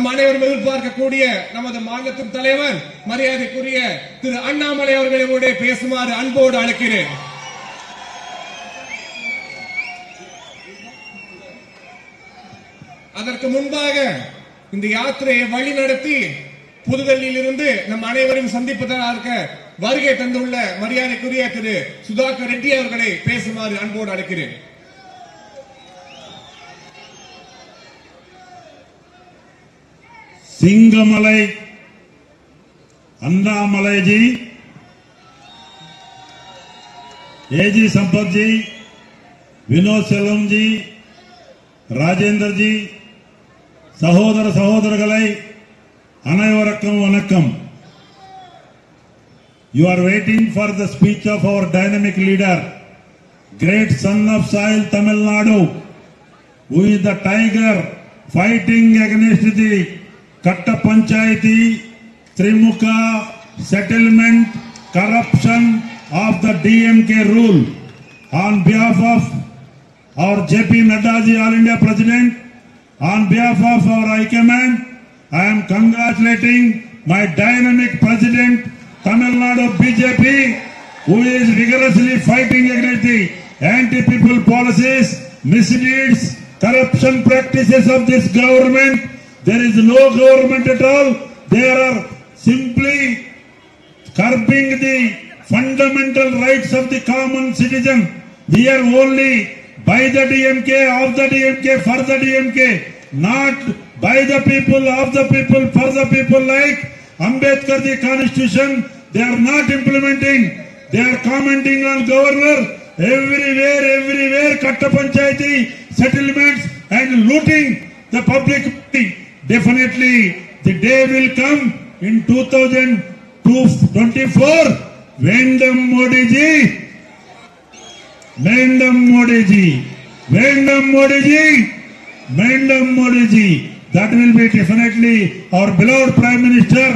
நம் அனைவரும் எதிர்பார்க்கக்கூடிய நமது மாநிலத்தின் தலைவர் மரியாதைக்குரிய திரு அண்ணாமலை அவர்களோட பேசுமாறு அன்போடு அழைக்கிறேன். அதற்கு முன்பாக இந்த யாத்திரையை வழிநடத்தி புதுடெல்லியில் இருந்து நம் அனைவரும் சந்திப்பதற்காக வருகை தந்துள்ள மரியாதைக்குரிய திரு சுதாகர் ரெட்டி அவர்களை பேசுமாறு அன்போடு அழைக்கிறேன். सिंगमलई अन्नामलई जी, एजी संपत जी, विनोद सेल्वम जी, राजेंद्र जी, सहोदर सहोदरगळे अनैवरुक्कुम वणक्कम. You are waiting for the speech of our dynamic leader, great son of soil Tamil Nadu, who is the tiger fighting against the Katta Panchayati, Trimukha, settlement, corruption of the DMK rule. On behalf of our JP Nadda ji, All India President, on behalf of our High Command, I am congratulating my dynamic President, Tamil Nadu BJP, who is vigorously fighting against the anti-people policies, misdeeds, corruption practices of this government. There is no government at all. They are simply curbing the fundamental rights of the common citizen. We are only by the DMK, of the DMK, for the DMK, not by the people, of the people, for the people. Like Ambedkar the constitution, they are not implementing. They are commenting on governor everywhere, Katta Panchayati, settlements and looting the public money. Definitely the day will come in 2024 when Modi ji, that will be definitely our beloved Prime Minister.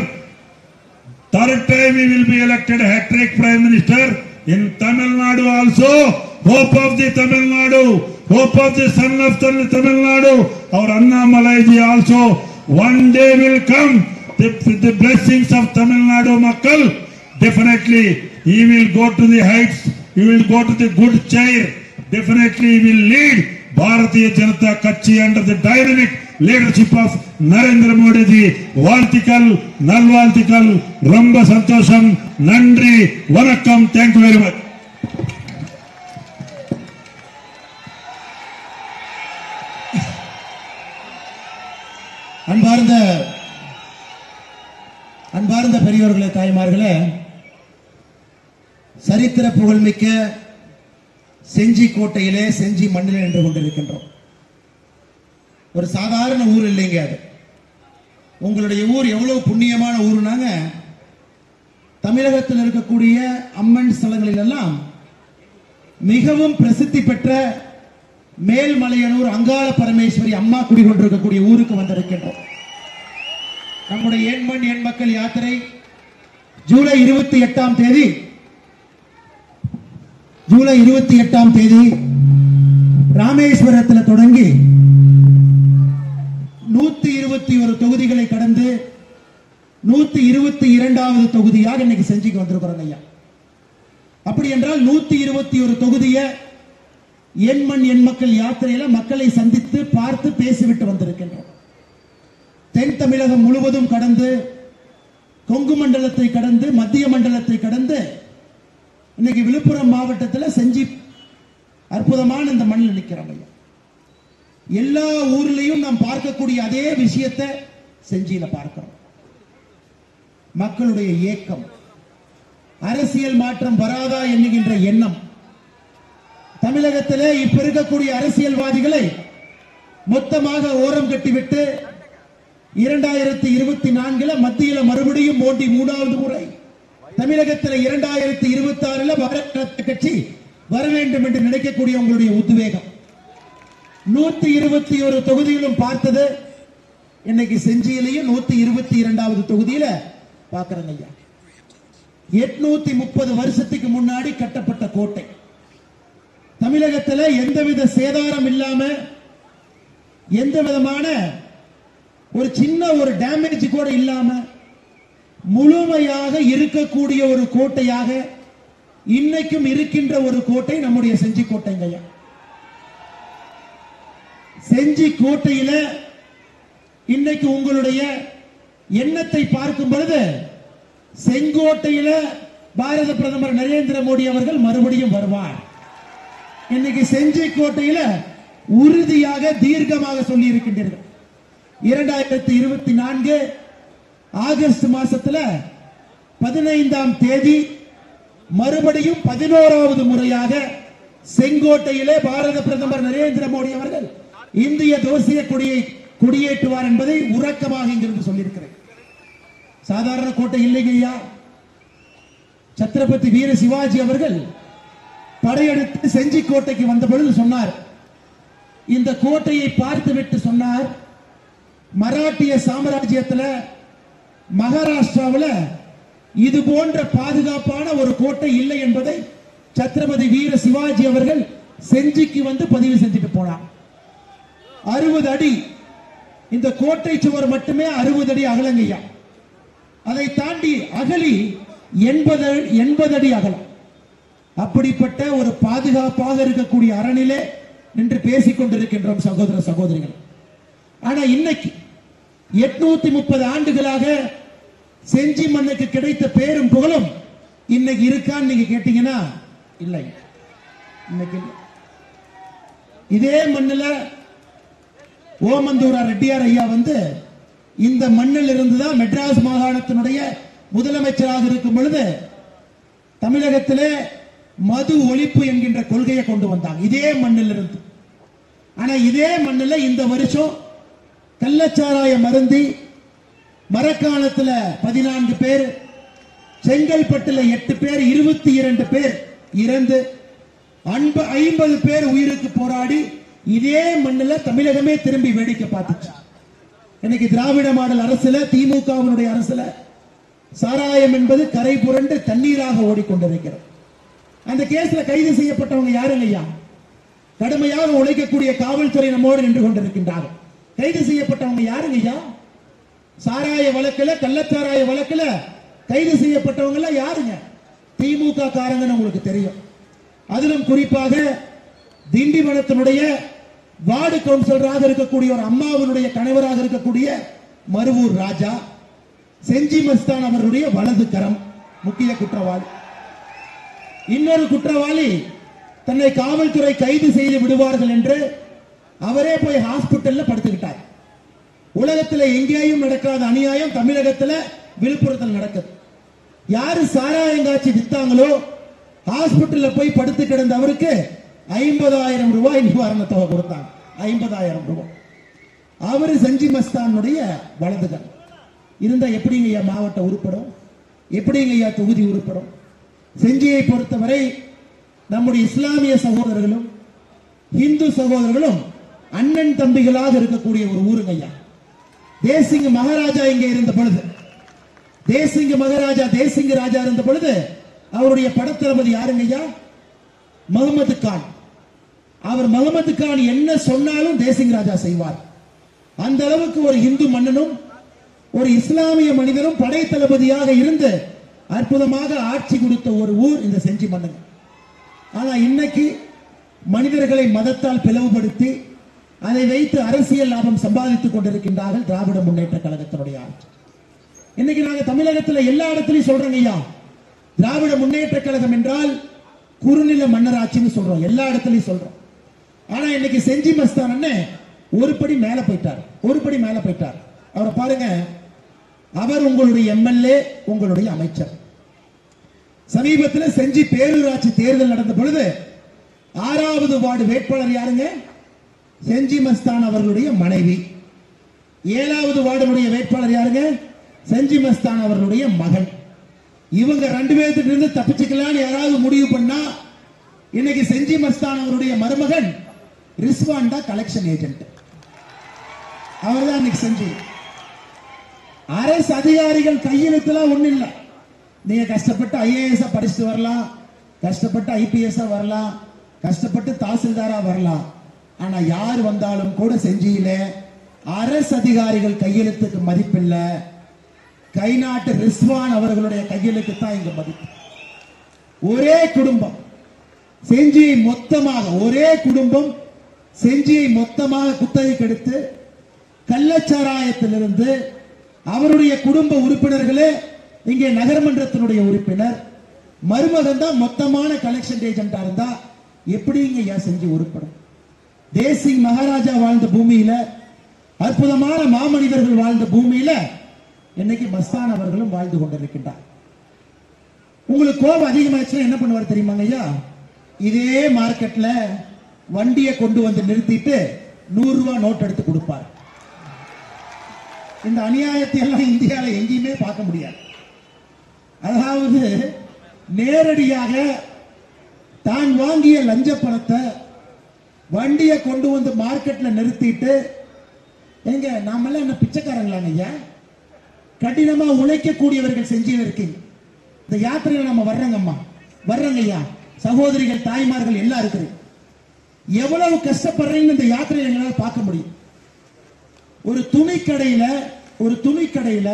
Third time he will be elected hat-trick Prime Minister in Tamil Nadu also. Hope of the Tamil Nadu, hope of the son of Tamil Nadu, our Annamalai ji also. One day will come, the blessings of Tamil Nadu Makkal. Definitely he will go to the heights, he will go to the good chair. Definitely he will lead Bharatiya Janata Kachchi under the dynamic leadership of Narendra Modi ji. Valtikal, Nalvaltikal, Ramba Santosham, Nandri, Vanakkam. Thank you very much. அன்பார்ந்த பெரியோர்களே, தாய்மார்களே, சரித்திர புகழ்மிக்க செஞ்சி கோட்டையிலே, செஞ்சி மண்ணிலே நின்று கொண்டிருக்கின்றோம். ஒரு சாதாரண ஊர் இல்லைங்க அது. உங்களுடைய ஊர் எவ்வளவு புண்ணியமான ஊருனாங்க, தமிழகத்தில் இருக்கக்கூடிய அம்மன் ஸ்தலங்களில் எல்லாம் மிகவும் பிரசித்தி பெற்ற மேல்மலையனூர் அங்காள பரமேஸ்வரி அம்மா குடிகொண்டிருக்கக்கூடிய ஊருக்கு வந்திருக்கின்றோம். நம்முடைய எண்மண் எண் மக்கள் யாத்திரை ஜூலை 28ஆம் தேதி ராமேஸ்வரத்தில் தொடங்கி 121 தொகுதிகளை கடந்து 122வது தொகுதியாக இன்னைக்கு செஞ்சிக்கு வந்திருக்கிறோம் ஐயா. அப்படி என்றால் 121 தொகுதியை எண்மண் எண் மக்கள் யாத்திரையில மக்களை சந்தித்து பார்த்து பேசிவிட்டு வந்திருக்கின்றோம். தென் தமிழகம் முழுவதும் கடந்து, கொங்கு மண்டலத்தை கடந்து, மத்திய மண்டலத்தை கடந்து இன்னைக்கு விழுப்புரம் மாவட்டத்தில் செஞ்சி அற்புதமான இந்த மண்ணில் நிற்கிறோம் ஐயா. எல்லா ஊர்லயும் நாம் பார்க்கக்கூடிய அதே விஷயத்தை செஞ்சியில பார்க்கிறோம். மக்களுடைய ஏக்கம், அரசியல் மாற்றம் வராதா என்கின்ற எண்ணம். தமிழகத்திலே இப்ப இருக்கக்கூடிய அரசியல்வாதிகளை மொத்தமாக ஓரம் கட்டிவிட்டு 2024 மத்தியில மறுபடியும் மோடி 3வது முறை, தமிழகத்தில் 2026 பாரதிய ஜனதா கட்சி வர வேண்டும் என்று நினைக்கக்கூடிய உங்களுடைய உத்வேகம் 121 தொகுதியிலும் பார்த்தது. இன்னைக்கு செஞ்சியிலேயும் 122வது தொகுதியில பார்க்கறங்க ஐயா. 830 வருஷத்துக்கு முன்னாடி கட்டப்பட்ட கோட்டை. தமிழகத்தில் எந்தவித சேதாரம் இல்லாம, எந்த விதமான ஒரு சின்ன ஒரு டேமேஜ் கூட இல்லாம முழுமையாக இருக்கக்கூடிய ஒரு கோட்டையாக இன்னைக்கும் இருக்கின்ற ஒரு கோட்டை நம்முடைய செஞ்சி கோட்டைங்கய்யா. செஞ்சி கோட்டையில இன்னைக்கு உங்களுடைய எண்ணத்தை பார்க்கும் பொழுது செங்கோட்டையில பாரத பிரதமர் நரேந்திர மோடி அவர்கள் மறுபடியும் வருவார். இன்னைக்கு செஞ்சி கோட்டையில உறுதியாக தீர்க்கமாக சொல்லி இருக்கின்றீர்கள். 2024 ஆகஸ்ட் மாசத்துல 15ஆம் தேதி மறுபடியும் 11வது முறையாக செங்கோட்டையிலே பாரத பிரதமர் நரேந்திர மோடி அவர்கள் இந்திய தேசிய கொடியை கொடியேற்றுவார் என்பதை உறக்கமாக இங்கிருந்து சொல்லியிருக்கிறேன். சாதாரண கோட்டை இல்லைங்கய்யா. சத்ரபதி வீர சிவாஜி அவர்கள் படையெடுத்து செஞ்சி கோட்டைக்கு வந்த பொழுது சொன்னார், இந்த கோட்டையை பார்த்துவிட்டு சொன்னார், மராட்டிய சாம்ராஜ்யத்தில் மகாராஷ்டிராவில் இது போன்ற பாதுகாப்பான ஒரு கோட்டை இல்லை என்பதை சத்ரபதி வீர சிவாஜி அவர்கள் செஞ்சிக்கு வந்து பதிவு செஞ்சுட்டு போனார். 60 அடி இந்த கோட்டை சுவர் மட்டுமே 60 அடி அகலங்கய்யா. அதை தாண்டி அகலி 80 அடி அகலம். அப்படிப்பட்ட ஒரு பாதுகாப்பாக இருக்கக்கூடிய அரணிலே நின்று பேசிக் கொண்டிருக்கின்றோம் சகோதர சகோதரிகள். ஆனா இன்னைக்கு 830 ஆண்டுகளாக செஞ்சி மண்ணுக்கு கிடைத்த பேரும் புகழும் இன்னைக்கு இருக்கான்னு நீங்க கேட்டீங்கன்னா இல்லை. இன்னைக்கு இதே மண்ணில் ஓமந்தூரா ரெட்டியார் ஐயா வந்து இந்த மண்ணில் இருந்துதான் மெட்ராஸ் மாகாணத்தினுடைய முதலமைச்சராக இருக்கும் பொழுது தமிழகத்திலே மது ஒழிப்பு என்கின்ற கொள்கையை கொண்டு வந்தாங்க இதே மண்ணில் இருந்து. ஆனா இதே மண்ணில் இந்த வருஷம் கள்ளச்சாராய மருந்தி மரக்காணத்தில் 14 பேர், செங்கல்பட்டில் 8 பேர், 22 பேர் இறந்து 50 பேர் உயிருக்கு போராடி இதே மண்ணில் தமிழகமே திரும்பி வேடிக்கை பார்த்துச்சு. இன்னைக்கு திராவிட மாடல் அரசுல, திமுகவினுடைய அரசுல சாராயம் என்பது கரை புரண்டு தண்ணீராக ஓடிக்கொண்டிருக்கிறது. அந்த கேஸ்ல கைது செய்யப்பட்டவங்க யாருங்க ஐயா? கடுமையாக உழைக்கக்கூடிய காவல்துறை நம்மோடு நின்று கொண்டிருக்கின்றார்கள். கைது செய்யப்பட்டவங்க யாருங்க ஐயா? சாராய வழக்குல, கள்ளச்சாராய வழக்குல கைது செய்யப்பட்டவங்க யாருங்க? திமுக காரங்கன்னு உங்களுக்கு தெரியும். அதிலும் குறிப்பாக திண்டிவனத்தினுடைய வார்டு கவுன்சிலராக இருக்கக்கூடிய ஒரு அம்மாவினுடைய கணவராக இருக்கக்கூடிய மருவூர் ராஜா, செஞ்சி மஸ்தான் அவர்களுடைய வலது கரம் முக்கிய குற்றவாளி. இன்னொரு குற்றவாளி தன்னை காவல்துறை கைது செய்து விடுவார்கள் என்று அவரே போய் ஹாஸ்பிட்டல்ல படுத்துக்கிட்டார். உலகத்தில் எங்கேயும் நடக்காத அநியாயம் தமிழகத்தில் விழுப்புரத்தில் நடக்குது. யாரு சாராயங்காட்சி வித்தாங்களோ ஹாஸ்பிட்டல்ல போய் படுத்து கிடந்த அவருக்கு 50,000 ரூபாய் நிவாரண தொகை கொடுத்தாங்க. 50,000 ரூபாய். அவரு செஞ்சி மஸ்தானுடைய வலதுகள் இருந்தா எப்படிங்க மாவட்ட உருப்படும்? எப்படிங்க தொகுதி உருப்படும்? செஞ்சியை பொறுத்தவரை நம்முடைய இஸ்லாமிய சகோதரர்களும் இந்து சகோதரர்களும் அண்ணன் தம்பிகளாக இருக்கக்கூடிய ஒரு ஊருங்க ஐயா. தேசிங்க மகாராஜா இங்கே இருந்த பொழுது, தேசிங்க மகாராஜா தேசிங்க ராஜா இருந்த பொழுது அவருடைய படத்தளபதி யாருங்க ஐயா? முகமது கான். அவர் முகமது கான் என்ன சொன்னாலும் தேசிங்க ராஜா செய்வார். அந்த அளவுக்கு ஒரு இந்து மன்னனும் ஒரு இஸ்லாமிய மனிதனும் படைத்தளபதியாக இருந்து அற்புதமாக ஆட்சி கொடுத்த ஒரு ஊர் இந்த செஞ்சி மண்ணுங்க. ஆனா இன்னைக்கு மனிதர்களை மதத்தால் பிளவுபடுத்தி அதை வைத்து அரசியல் லாபம் சம்பாதித்துக் கொண்டிருக்கின்றார்கள் திராவிட முன்னேற்ற கழகத்தினுடைய ஆட்சி. இன்னைக்கு நாங்க தமிழகத்தில் எல்லா இடத்திலையும் சொல்றோங்க ஐயா, திராவிட முன்னேற்ற கழகம் என்றால் குறுநில மன்னராட்சின்னு சொல்றோம், எல்லா இடத்திலையும் சொல்றோம். ஆனா இன்னைக்கு செஞ்சி மஸ்தான் அண்ணன் ஒரு படி மேல போயிட்டார், ஒரு படி மேல போயிட்டார். அவரை பாருங்க, அவர் உங்களுடைய எம்எல்ஏ, உங்களுடைய அமைச்சர். சமீபத்தில் செஞ்சி பேரூராட்சி தேர்தல் நடந்த பொழுது 6வது வார்டு வேட்பாளர் யாருங்க? செஞ்சி மஸ்தான் அவர்களுடைய மனைவி. 7வது வார்டுடைய வேட்பாளர் யாருங்க? செஞ்சி மஸ்தான் அவர்களுடைய மகன். இவங்க 2 பேர்த்திட்ட இருந்து தப்பிச்சுக்கலாம்னு யாராவது முடிவு பண்ணா இன்னைக்கு செஞ்சி மஸ்தான் அவருடைய மருமகன் ரிஸ்வான் தான் கலெக்ஷன் ஏஜென்ட். அவர் தான் இன்னைக்கு செஞ்சி. அரசு அதிகாரிகள் கையெழுத்துலாம் ஒண்ணு இல்லை. நீங்க கஷ்டப்பட்டு ஐஏஎஸ் படிச்சுட்டு வரலாம், கஷ்டப்பட்டு ஐபிஎஸ் வரலாம், கஷ்டப்பட்டு தாசில்தாரா வரலாம். ஆனா யார் வந்தாலும் கூட செஞ்சியில அரசு அதிகாரிகள் கையெழுத்துக்கு மதிப்பில்ல, கை நாட்டு ரிஸ்வான் அவர்களுடைய கையெழுத்து தான் இங்க மதிப்பு. ஒரே குடும்பம் செஞ்சியை மொத்தமாக, ஒரே குடும்பம் செஞ்சியை மொத்தமாக குத்தகைக்கு எடுத்து கள்ளச்சாராயத்திலிருந்து அவருடைய குடும்ப உறுப்பினர்களே இங்கே நகர்மன்றத்தினுடைய உறுப்பினர், மருமகன் தான் மொத்தமான கலெக்ஷன் ஏஜென்டா இருந்தா எப்படிங்க ஏன் செஞ்சு உருப்படும்? தேசிங் மகாராஜா வாழ்ந்த பூமியில, அற்புதமான மாமனிதர்கள் வாழ்ந்த பூமியில இன்னைக்கு மஸ்தான் அவர்களும் வாழ்ந்து கொண்டிருக்கின்றார். உங்களுக்கு கோபம் அதிகமாச்சுன்னா என்ன பண்ணுவார் தெரியுமாங்க ஐயா? இதே மார்க்கெட்ல வண்டியை கொண்டு வந்து நிறுத்திட்டு 100 ரூபாய் நோட் எடுத்து கொடுப்பார். இந்த அநியாயத்தை எல்லாம் இந்தியாவில் எங்கேயுமே பார்க்க முடியாது. அதாவது நேரடியாக தான் வாங்கிய லஞ்ச பணத்தை வண்டியை கொண்டு வந்து மார்க்கெட்ல நிறுத்திட்டு, எங்க நாமெல்லாம் என்ன பிச்சைக்காரங்களாங்க ஐயா? கடினமா உழைக்கக்கூடியவர்கள் செஞ்சு இருக்கீங்க. இந்த யாத்திரையில நம்ம வர்றோங்கம்மா, வர்றோங்க ஐயா, சகோதரிகள் தாய்மார்கள் எல்லாம் இருக்குது. எவ்வளவு கஷ்டப்படுறீங்கன்னு இந்த யாத்திரையில எங்களால் பார்க்க முடியும். ஒரு துணிக்கடையில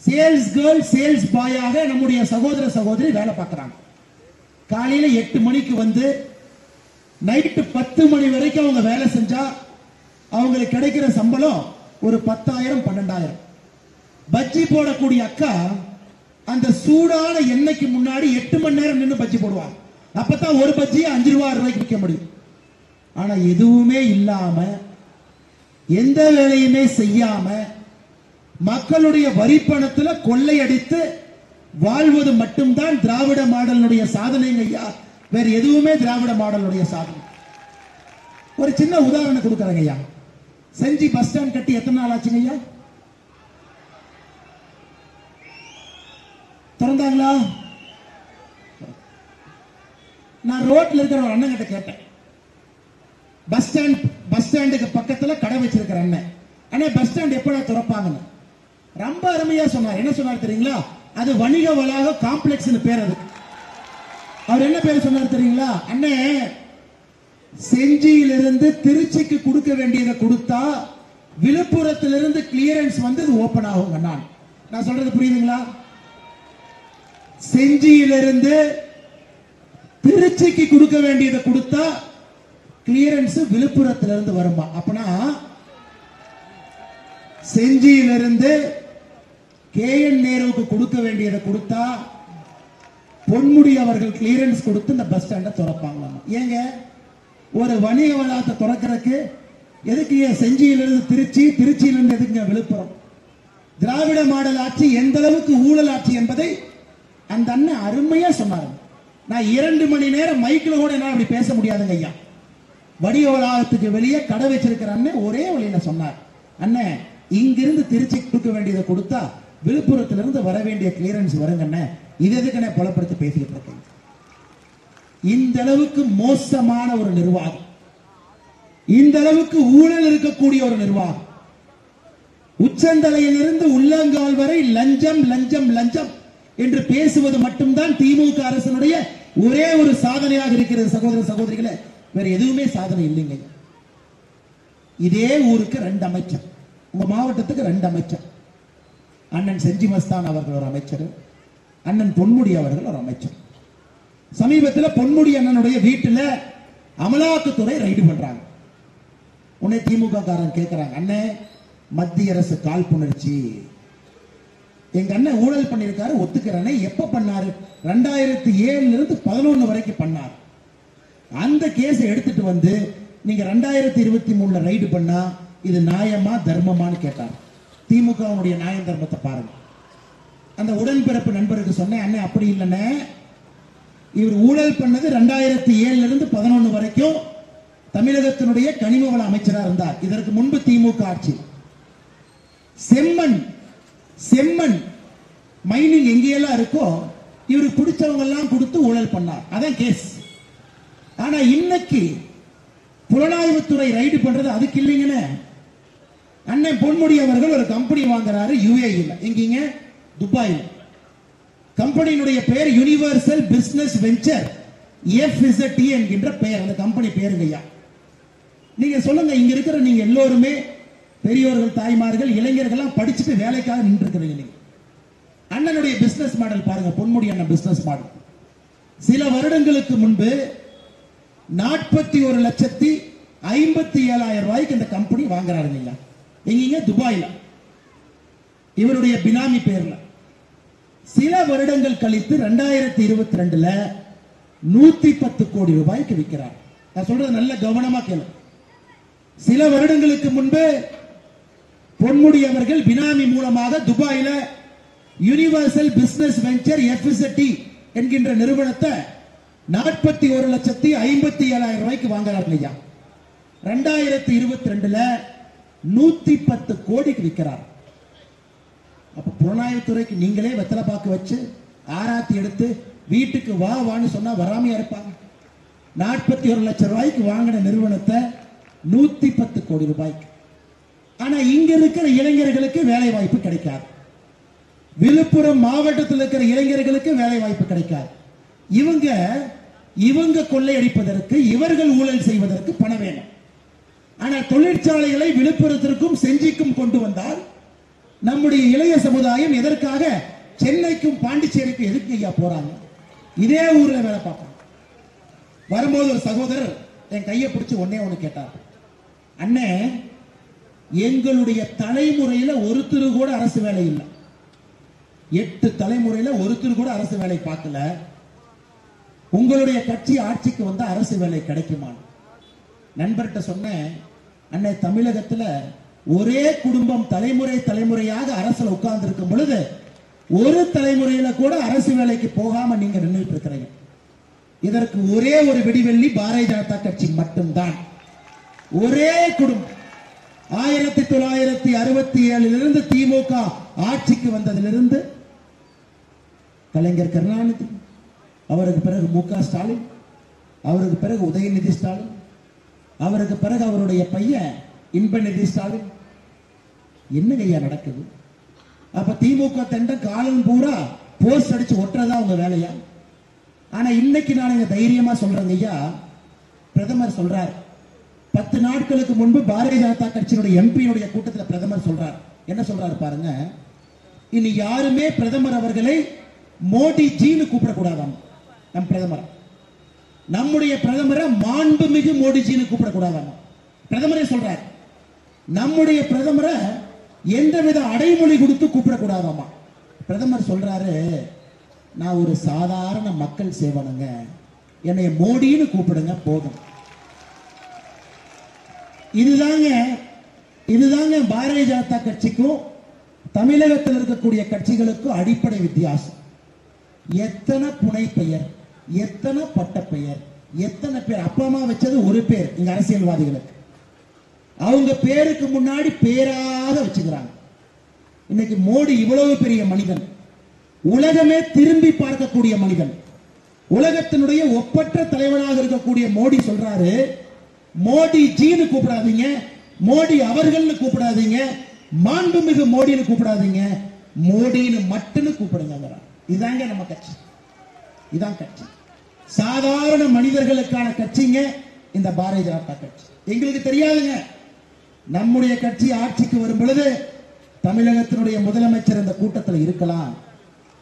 சேல்ஸ் கேர்ள், சேல்ஸ் பாயாக நம்முடைய சகோதர சகோதரி வேலை பார்க்கறாங்க. காலையில 8 மணிக்கு வந்து நைட்டு 10 மணி வரைக்கும் அவங்க வேலை செஞ்சா அவங்களுக்கு கிடைக்கிற சம்பளம் ஒரு 10,000 12,000. பஜ்ஜி போடக்கூடிய அக்கா அந்த சூடான எண்ணெய்க்கு முன்னாடி 8 மணி நேரம் நின்று பஜ்ஜி போடுவாங்க. அப்பதான் ஒரு பஜ்ஜி 5 ரூபாய் 6 ரூபாய்க்கு விற்க முடியும். ஆனா எதுவுமே இல்லாம, எந்த வேலையுமே செய்யாம, மக்களுடைய வரி பணத்துல கொள்ளையடித்து வாழ்வது மட்டும்தான் திராவிட மாடலுடைய சாதனைங்க ஐயா. வேற எதுவுமே திராவிட மாடலுடைய சாதனை. ஒரு சின்ன உதாரணம் கொடுக்கறேங்க ஐயா. செஞ்சி பஸ் ஸ்டாண்ட் கட்டி எத்தனை நாள் ஆச்சுங்க ஐயா? திறந்தாங்களா? நான் ரோட்ல இருக்கிற ஒரு அண்ணன் கிட்ட கேட்டேன். பஸ் ஸ்டாண்டுக்கு பக்கத்துல கடை வச்சிருக்கிற அண்ணன், அண்ணே பஸ் ஸ்டாண்ட் எப்படா திறப்பாங்கன்னு ரொம்ப அருமையா சொன்னார். என்ன சொன்னார் தெரியுங்களா? அது வணிக வளாக காம்ப்ளெக்ஸ் பேர். அது அவர் என்ன பேர் சொன்னார் தெரியுங்களா? அண்ணே, செஞ்சியிலிருந்து திருச்சிக்கு கொடுக்க வேண்டியதை கொடுத்தா விழுப்புரத்திலிருந்து கிளியரன்ஸ் வந்து இது ஓபன் ஆகும். நான் சொல்றது புரியுதுங்களா? செஞ்சியிலிருந்து திருச்சிக்கு கொடுக்க வேண்டியதை கொடுத்தா கிளியரன்ஸ் விழுப்புரத்திலிருந்து வருமா? அப்பனா செஞ்சியிலிருந்து KN நேருவுக்கு கொடுக்க வேண்டியதை கொடுத்தா பொன்முடி அவர்கள் கிளியரன்ஸ் கொடுத்து இந்த பஸ் ஸ்டாண்டை திறப்பாங்களாம். ஏங்க, ஒரு வணிக வளாகத்தை திறக்கிறதுக்கு எதுக்கு செஞ்சியிலிருந்து திருச்சி, திருச்சியிலிருந்து எதுக்குங்க விழுப்புரம்? திராவிட மாடல் ஆட்சி எந்த அளவுக்கு ஊழல் ஆட்சி என்பதை அந்த அண்ணன் அருமையா சொன்னார். நான் 2 மணி நேரம் மைக்கில் கூட என்ன அப்படி பேச முடியாதுங்க ஐயா. வணிக வளாகத்துக்கு வெளியே கடை வச்சிருக்கிற அண்ணன் ஒரே வழியில சொன்னார், அண்ணன் இங்கிருந்து திருச்சி கொடுக்க வேண்டியதை கொடுத்தா விழுப்புரத்திலிருந்து வர வேண்டிய கிளியரன்ஸ் வருங்க. இது எதுக்கு புலப்படுத்தி பேசிக்கிட்டு இருக்கேன்? இந்த அளவுக்கு மோசமான ஒரு நிர்வாகம், இந்த அளவுக்கு ஊழல் இருக்கக்கூடிய ஒரு நிர்வாகம், உச்சந்தலையிலிருந்து உள்ளங்கால் வரை லஞ்சம் லஞ்சம் லஞ்சம் என்று பேசுவது மட்டும்தான் திமுக அரசினுடைய ஒரே ஒரு சாதனையாக இருக்கிறது. சகோதர சகோதரிகளே, வேற எதுவுமே சாதனை இல்லைங்க. இதே ஊருக்கு 2 அமைச்சர், உங்க மாவட்டத்துக்கு 2 அமைச்சர். அண்ணன் செஞ்சி மஸ்தான் அவர்கள் ஒரு அமைச்சர், அண்ணன் பொன்முடி அவர்கள் ஒரு அமைச்சர். சமீபத்தில் பொன்முடி அண்ணனுடைய வீட்டில் அமலாக்கத்துறை ரைடு பண்றாங்க. உடனே திமுக காரன் கேட்கிறாங்க, அண்ணே மத்திய அரசு காழ்ப்புணர்ச்சி, எங்க அண்ணன் ஊழல் பண்ணிருக்காரு ஒத்துக்கிறேனே, எப்ப பண்ணாரு? 2007 இருந்து 11 வரைக்கும் பண்ணார். அந்த கேஸை எடுத்துட்டு வந்து நீங்க 2023 ரைடு பண்ணா இது நியாயமா தர்மமானு கேட்டார். திமுக நியாய தர்மத்தை பாருங்க. அந்த உடன்பிறப்பு நண்பருக்கு சொன்னேன், அண்ணே அப்படி இல்லைன்னு, இவர் ஊழல் பண்ணது 2007 இருந்து 11 வரைக்கும் தமிழகத்தினுடைய கனிம வள அமைச்சராக இருந்தார். இதற்கு முன்பு திமுக ஆட்சி. செம்மண் மைனிங் எங்கெல்லாம் இருக்கோ இவருக்கு பிடிச்சவங்க எல்லாம் கொடுத்து ஊழல் பண்ணார். அதான் கேஸ். ஆனா இன்னைக்கு புலனாய்வுத்துறை ரைடு பண்றது அதுக்கு இல்லைங்கன்னு. அண்ணன் பொன்முடி அவர்கள் ஒரு கம்பெனி வாங்குறாரு UAE-ல, எங்கீங்க துபாயில். கம்பெனியினுடைய பெயர் யுனிவர்சல் பிசினஸ் வெஞ்சர் FZT என்கின்ற பெயர், அந்த கம்பெனி பேருங்கய்யா. நீங்க சொல்லுங்க, இங்க இருக்கிற நீங்க எல்லோருமே பெரியோர்கள், தாய்மார்கள், இளைஞர்கள் படிச்சுட்டு வேலைக்காக நின்று இருக்கிறீங்க. நீங்க அண்ணனுடைய பிசினஸ் மாடல் பாருங்க, பொன்முடி அண்ணன் பிசினஸ் மாடல். சில வருடங்களுக்கு முன்பு 41,57,000 ரூபாய்க்கு இந்த கம்பெனி வாங்குறாருங்க. எங்கீங்க? துபாயில, இவருடைய பினாமி பேர்ல. சில வருடங்கள் கழித்து 2022ல 110 கோடி ரூபாய்க்கு விற்கிறார். நான் சொல்றது நல்ல கவனமா கேளு. சில வருடங்களுக்கு முன்பு பொன்முடி அவர்கள் பினாமி மூலமாக துபாயில யுனிவர்சல் பிசினஸ் வெஞ்சர் FZT என்கின்ற நிறுவனத்தை 41,57,000 ரூபாய்க்கு வாங்குறார் இல்லையா? 2022ல 110 கோடிக்கு விற்கிறார். அப்ப புலனாய்வுத்துறைக்கு நீங்களே வெத்தலை பாக்கு வச்சு ஆராத்தி எடுத்து வீட்டுக்கு வா வான்னு சொன்னா வராமையா இருப்பாங்க? 41 லட்சம் ரூபாய்க்கு வாங்கின நிறுவனத்தை 110 கோடி ரூபாய்க்கு. ஆனா இங்க இருக்கிற இளைஞர்களுக்கு வேலை வாய்ப்பு கிடைக்காது. விழுப்புரம் மாவட்டத்தில் இருக்கிற இளைஞர்களுக்கு வேலை வாய்ப்பு கிடைக்காது. இவங்க கொள்ளையடிப்பதற்கு, இவர்கள் ஊழல் செய்வதற்கு பணம் வேணும். ஆனா தொழிற்சாலைகளை விழுப்புரத்திற்கும் செஞ்சிக்கும் கொண்டு வந்தால் நம்முடைய இளைய சமுதாயம் எதற்காக சென்னைக்கும் பாண்டிச்சேரிக்கும் எதுக்கு ஐயா போறாங்க? இதே ஊர்ல வேலை பார்ப்பாங்க. வரும்போது ஒரு சகோதரர் என் கையை பிடிச்சு ஒண்ணு கேட்டார். அண்ணே, எங்களுடைய தலைமுறையில ஒருத்தர் கூட அரசு வேலை இல்லை. 8 தலைமுறையில ஒருத்தர் கூட அரசு வேலை பார்க்கல. உங்களுடைய கட்சி ஆட்சிக்கு வந்த அரசு வேலை கிடைக்குமா? நண்பர்கிட்ட சொன்னேன், அண்ணே, தமிழகத்துல ஒரே குடும்பம் தலைமுறையாக அரசுல உட்கார்ந்து இருக்கும் பொழுது ஒரு தலைமுறையில கூட அரசு வேலைக்கு போகாம நீங்க நின்றுட்டு இருக்கிறீங்க. இதற்கு ஒரே ஒரு விடிவெள்ளி பாரதிய ஜனதா கட்சி மட்டும்தான். ஒரே குடும்பம் 1967 திமுக ஆட்சிக்கு வந்ததிலிருந்து கலைஞர் கருணாநிதி, அவருக்கு பிறகு மு.க. ஸ்டாலின், அவருக்கு பிறகு உதயநிதி ஸ்டாலின், அவருக்கு பிறகு அவருடைய பையன் இன்பநிதி ஸ்டாலின். என்ன ஐயா நடக்குது? அப்ப திமுக தண்ட காலம் பூரா போஸ்ட் அடிச்சு ஒட்டுறதா உங்க வேலையா? ஆனா இன்னைக்கு நான் இங்க தைரியமா சொல்றேங்க ஐயா, பிரதமர் சொல்றார். 10 நாட்களுக்கு முன்பு பாரதிய ஜனதா கட்சியினுடைய எம்பியுடைய கூட்டத்தில் பிரதமர் சொல்றார். என்ன சொல்றாரு பாருங்க, இனி யாருமே பிரதமர் அவர்களை மோடி ஜின்னு கூப்பிடக்கூடாதாம். நம் பிரதமர், நம்முடைய பிரதமரை மாண்புமிகு மோடிஜின்னு கூப்பிடக்கூடாதாம். பிரதமரே சொல்றார், நம்முடைய பிரதமரை எந்தவித அடைமொழி கொடுத்து கூப்பிடக்கூடாதாமா. பிரதமர் சொல்றாரு, நான் ஒரு சாதாரண மக்கள் சேவனுங்க, என்னை மோடின்னு கூப்பிடுங்க போதும். இதுதாங்க பாரதிய ஜனதா கட்சிக்கும் தமிழகத்தில் இருக்கக்கூடிய கட்சிகளுக்கும் அடிப்படை வித்தியாசம். எத்தனை புனை பெயர், எத்தனை பட்ட பெயர், எத்தனை பேர் அப்பா அம்மா வச்சது ஒரு பேர். இங்க அரசியல்வாதிகளுக்கு அவங்க பேருக்கு முன்னாடி பேராக வச்சுக்கிறாங்க. இன்னைக்கு மோடி இவ்வளவு பெரிய மனிதன், உலகமே திரும்பி பார்க்கக்கூடிய மனிதன், உலகத்தினுடைய ஒப்பற்ற தலைவனாக இருக்கக்கூடிய மோடி சொல்றாரு, மோடி ஜின்னு கூப்பிடாதீங்க, மோடி அவர்கள்னு கூப்பிடாதீங்க, மாண்புமிகு மோடின்னு கூப்பிடாதீங்க, மோடின்னு மட்டும் கூப்பிடுங்க. இதாங்க நம்ம கட்சி, இதான் கட்சி. சாதாரண மனிதர்களுக்கான கட்சிங்க இந்த பாரதிய ஜனதா கட்சி. எங்களுக்கு தெரியாதுங்க, நம்முடைய கட்சி ஆட்சிக்கு வரும் பொழுது தமிழகத்தினுடைய முதலமைச்சர் இந்த கூட்டத்தில் இருக்கலாம்,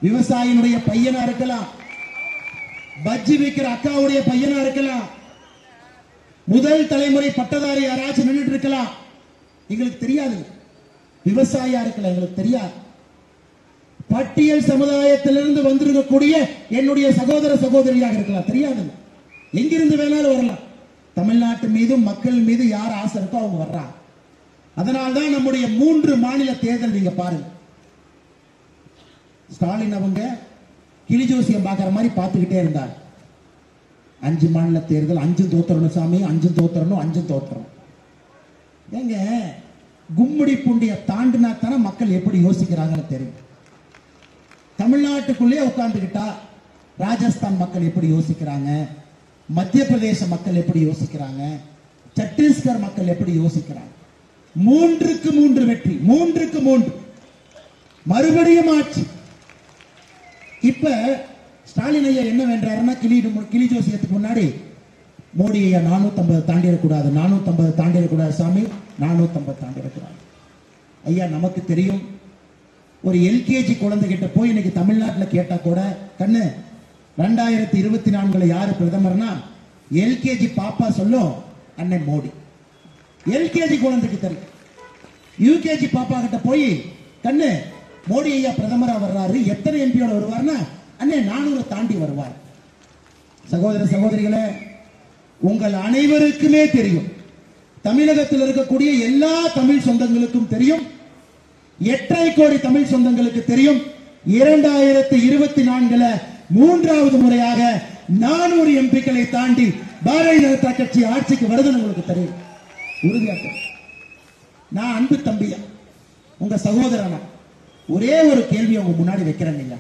விவசாயினுடைய பையனா இருக்கலாம், பஜ்ஜி விற்கிற அக்காவுடைய பையனா இருக்கலாம், முதல் தலைமுறை பட்டதாரி யாராச்சும் நின்றுட்டு இருக்கலாம். எங்களுக்கு தெரியாது. விவசாயியா இருக்கலாம், எங்களுக்கு தெரியாது. பட்டியல் சமுதாயத்திலிருந்து வந்திருக்கக்கூடிய என்னுடைய சகோதர சகோதரியாக இருக்கலாம், தெரியாது. எங்கிருந்து வேணாலும் வரலாம். தமிழ்நாட்டு மீதும் மக்கள் மீது யார் ஆசை இருக்கோ அவங்க வர்றாங்க. அதனால்தான் நம்முடைய 3 மாநில தேர்தல் நீங்க பாருங்க, ஸ்டாலின் அவங்க கிளி ஜோசியம் பார்க்கிற மாதிரி பார்த்துக்கிட்டே இருந்தார். 5 மாநில தேர்தல், 5 தோத்துறணும் சாமி, 5 தோத்துறணும், 5 தோத்துறணும். ஏங்க, கும்முடி பூண்டிய தாண்டினா தானே மக்கள் எப்படி யோசிக்கிறாங்கன்னு தெரியும். தமிழ்நாட்டுக்குள்ளே உட்கார்ந்துகிட்டா ராஜஸ்தான் மக்கள் எப்படி யோசிக்கிறாங்க, மத்திய பிரதேச மக்கள் எப்படி யோசிக்கிறாங்க, சத்தீஸ்கர் மக்கள் எப்படி யோசிக்கிறாங்க. 3க்கு 3 வெற்றி, 3க்கு 3 மறுபடியும் ஆட்சி. இப்ப ஸ்டாலின் ஐயா என்ன வேண்டாருன்னா, கிளி ஜோசியத்துக்கு முன்னாடி மோடி ஐயா 450 தாண்டிடக்கூடாது, 450 தாண்டிடக்கூடாது சாமி, 450 தாண்டிடக்கூடாது. ஐயா நமக்கு தெரியும், ஒரு எல்கேஜி குழந்தைகிட்ட போய் இன்னைக்கு தமிழ்நாட்டில் கேட்டா கூட, கண்ணு 2024 யாரு பிரதமர்னா எல்கேஜி பாப்பா சொல்லும் அண்ணன் மோடி. எல்கேஜி குழந்தைக்கு தெரியும். யூகேஜி பாப்பா கிட்ட போய் கண்ணு மோடி ஐயா பிரதமரா வர்றாரு, எத்தனை எம்பியோட வருவார்னா அண்ணே 400 தாண்டி வருவார். சகோதர சகோதரிகளே, உங்கள் அனைவருக்குமே தெரியும், தமிழகத்தில் இருக்கக்கூடிய எல்லா தமிழ் சொந்தங்களுக்கும் தெரியும், 8.5 கோடி தமிழ் சொந்தங்களுக்கு தெரியும், 2024 மூன்றாவது முறையாக 400 எம்பிக்களை தாண்டி பாரதிய ஜனதா கட்சி ஆட்சிக்கு வருதுன்னு உங்களுக்கு தெரியும். உறுதியாக நான் அன்பு தம்பியா, உங்க சகோதரனா, ஒரே ஒரு கேள்வி உங்க முன்னாடி வைக்கிறேன். ஐயா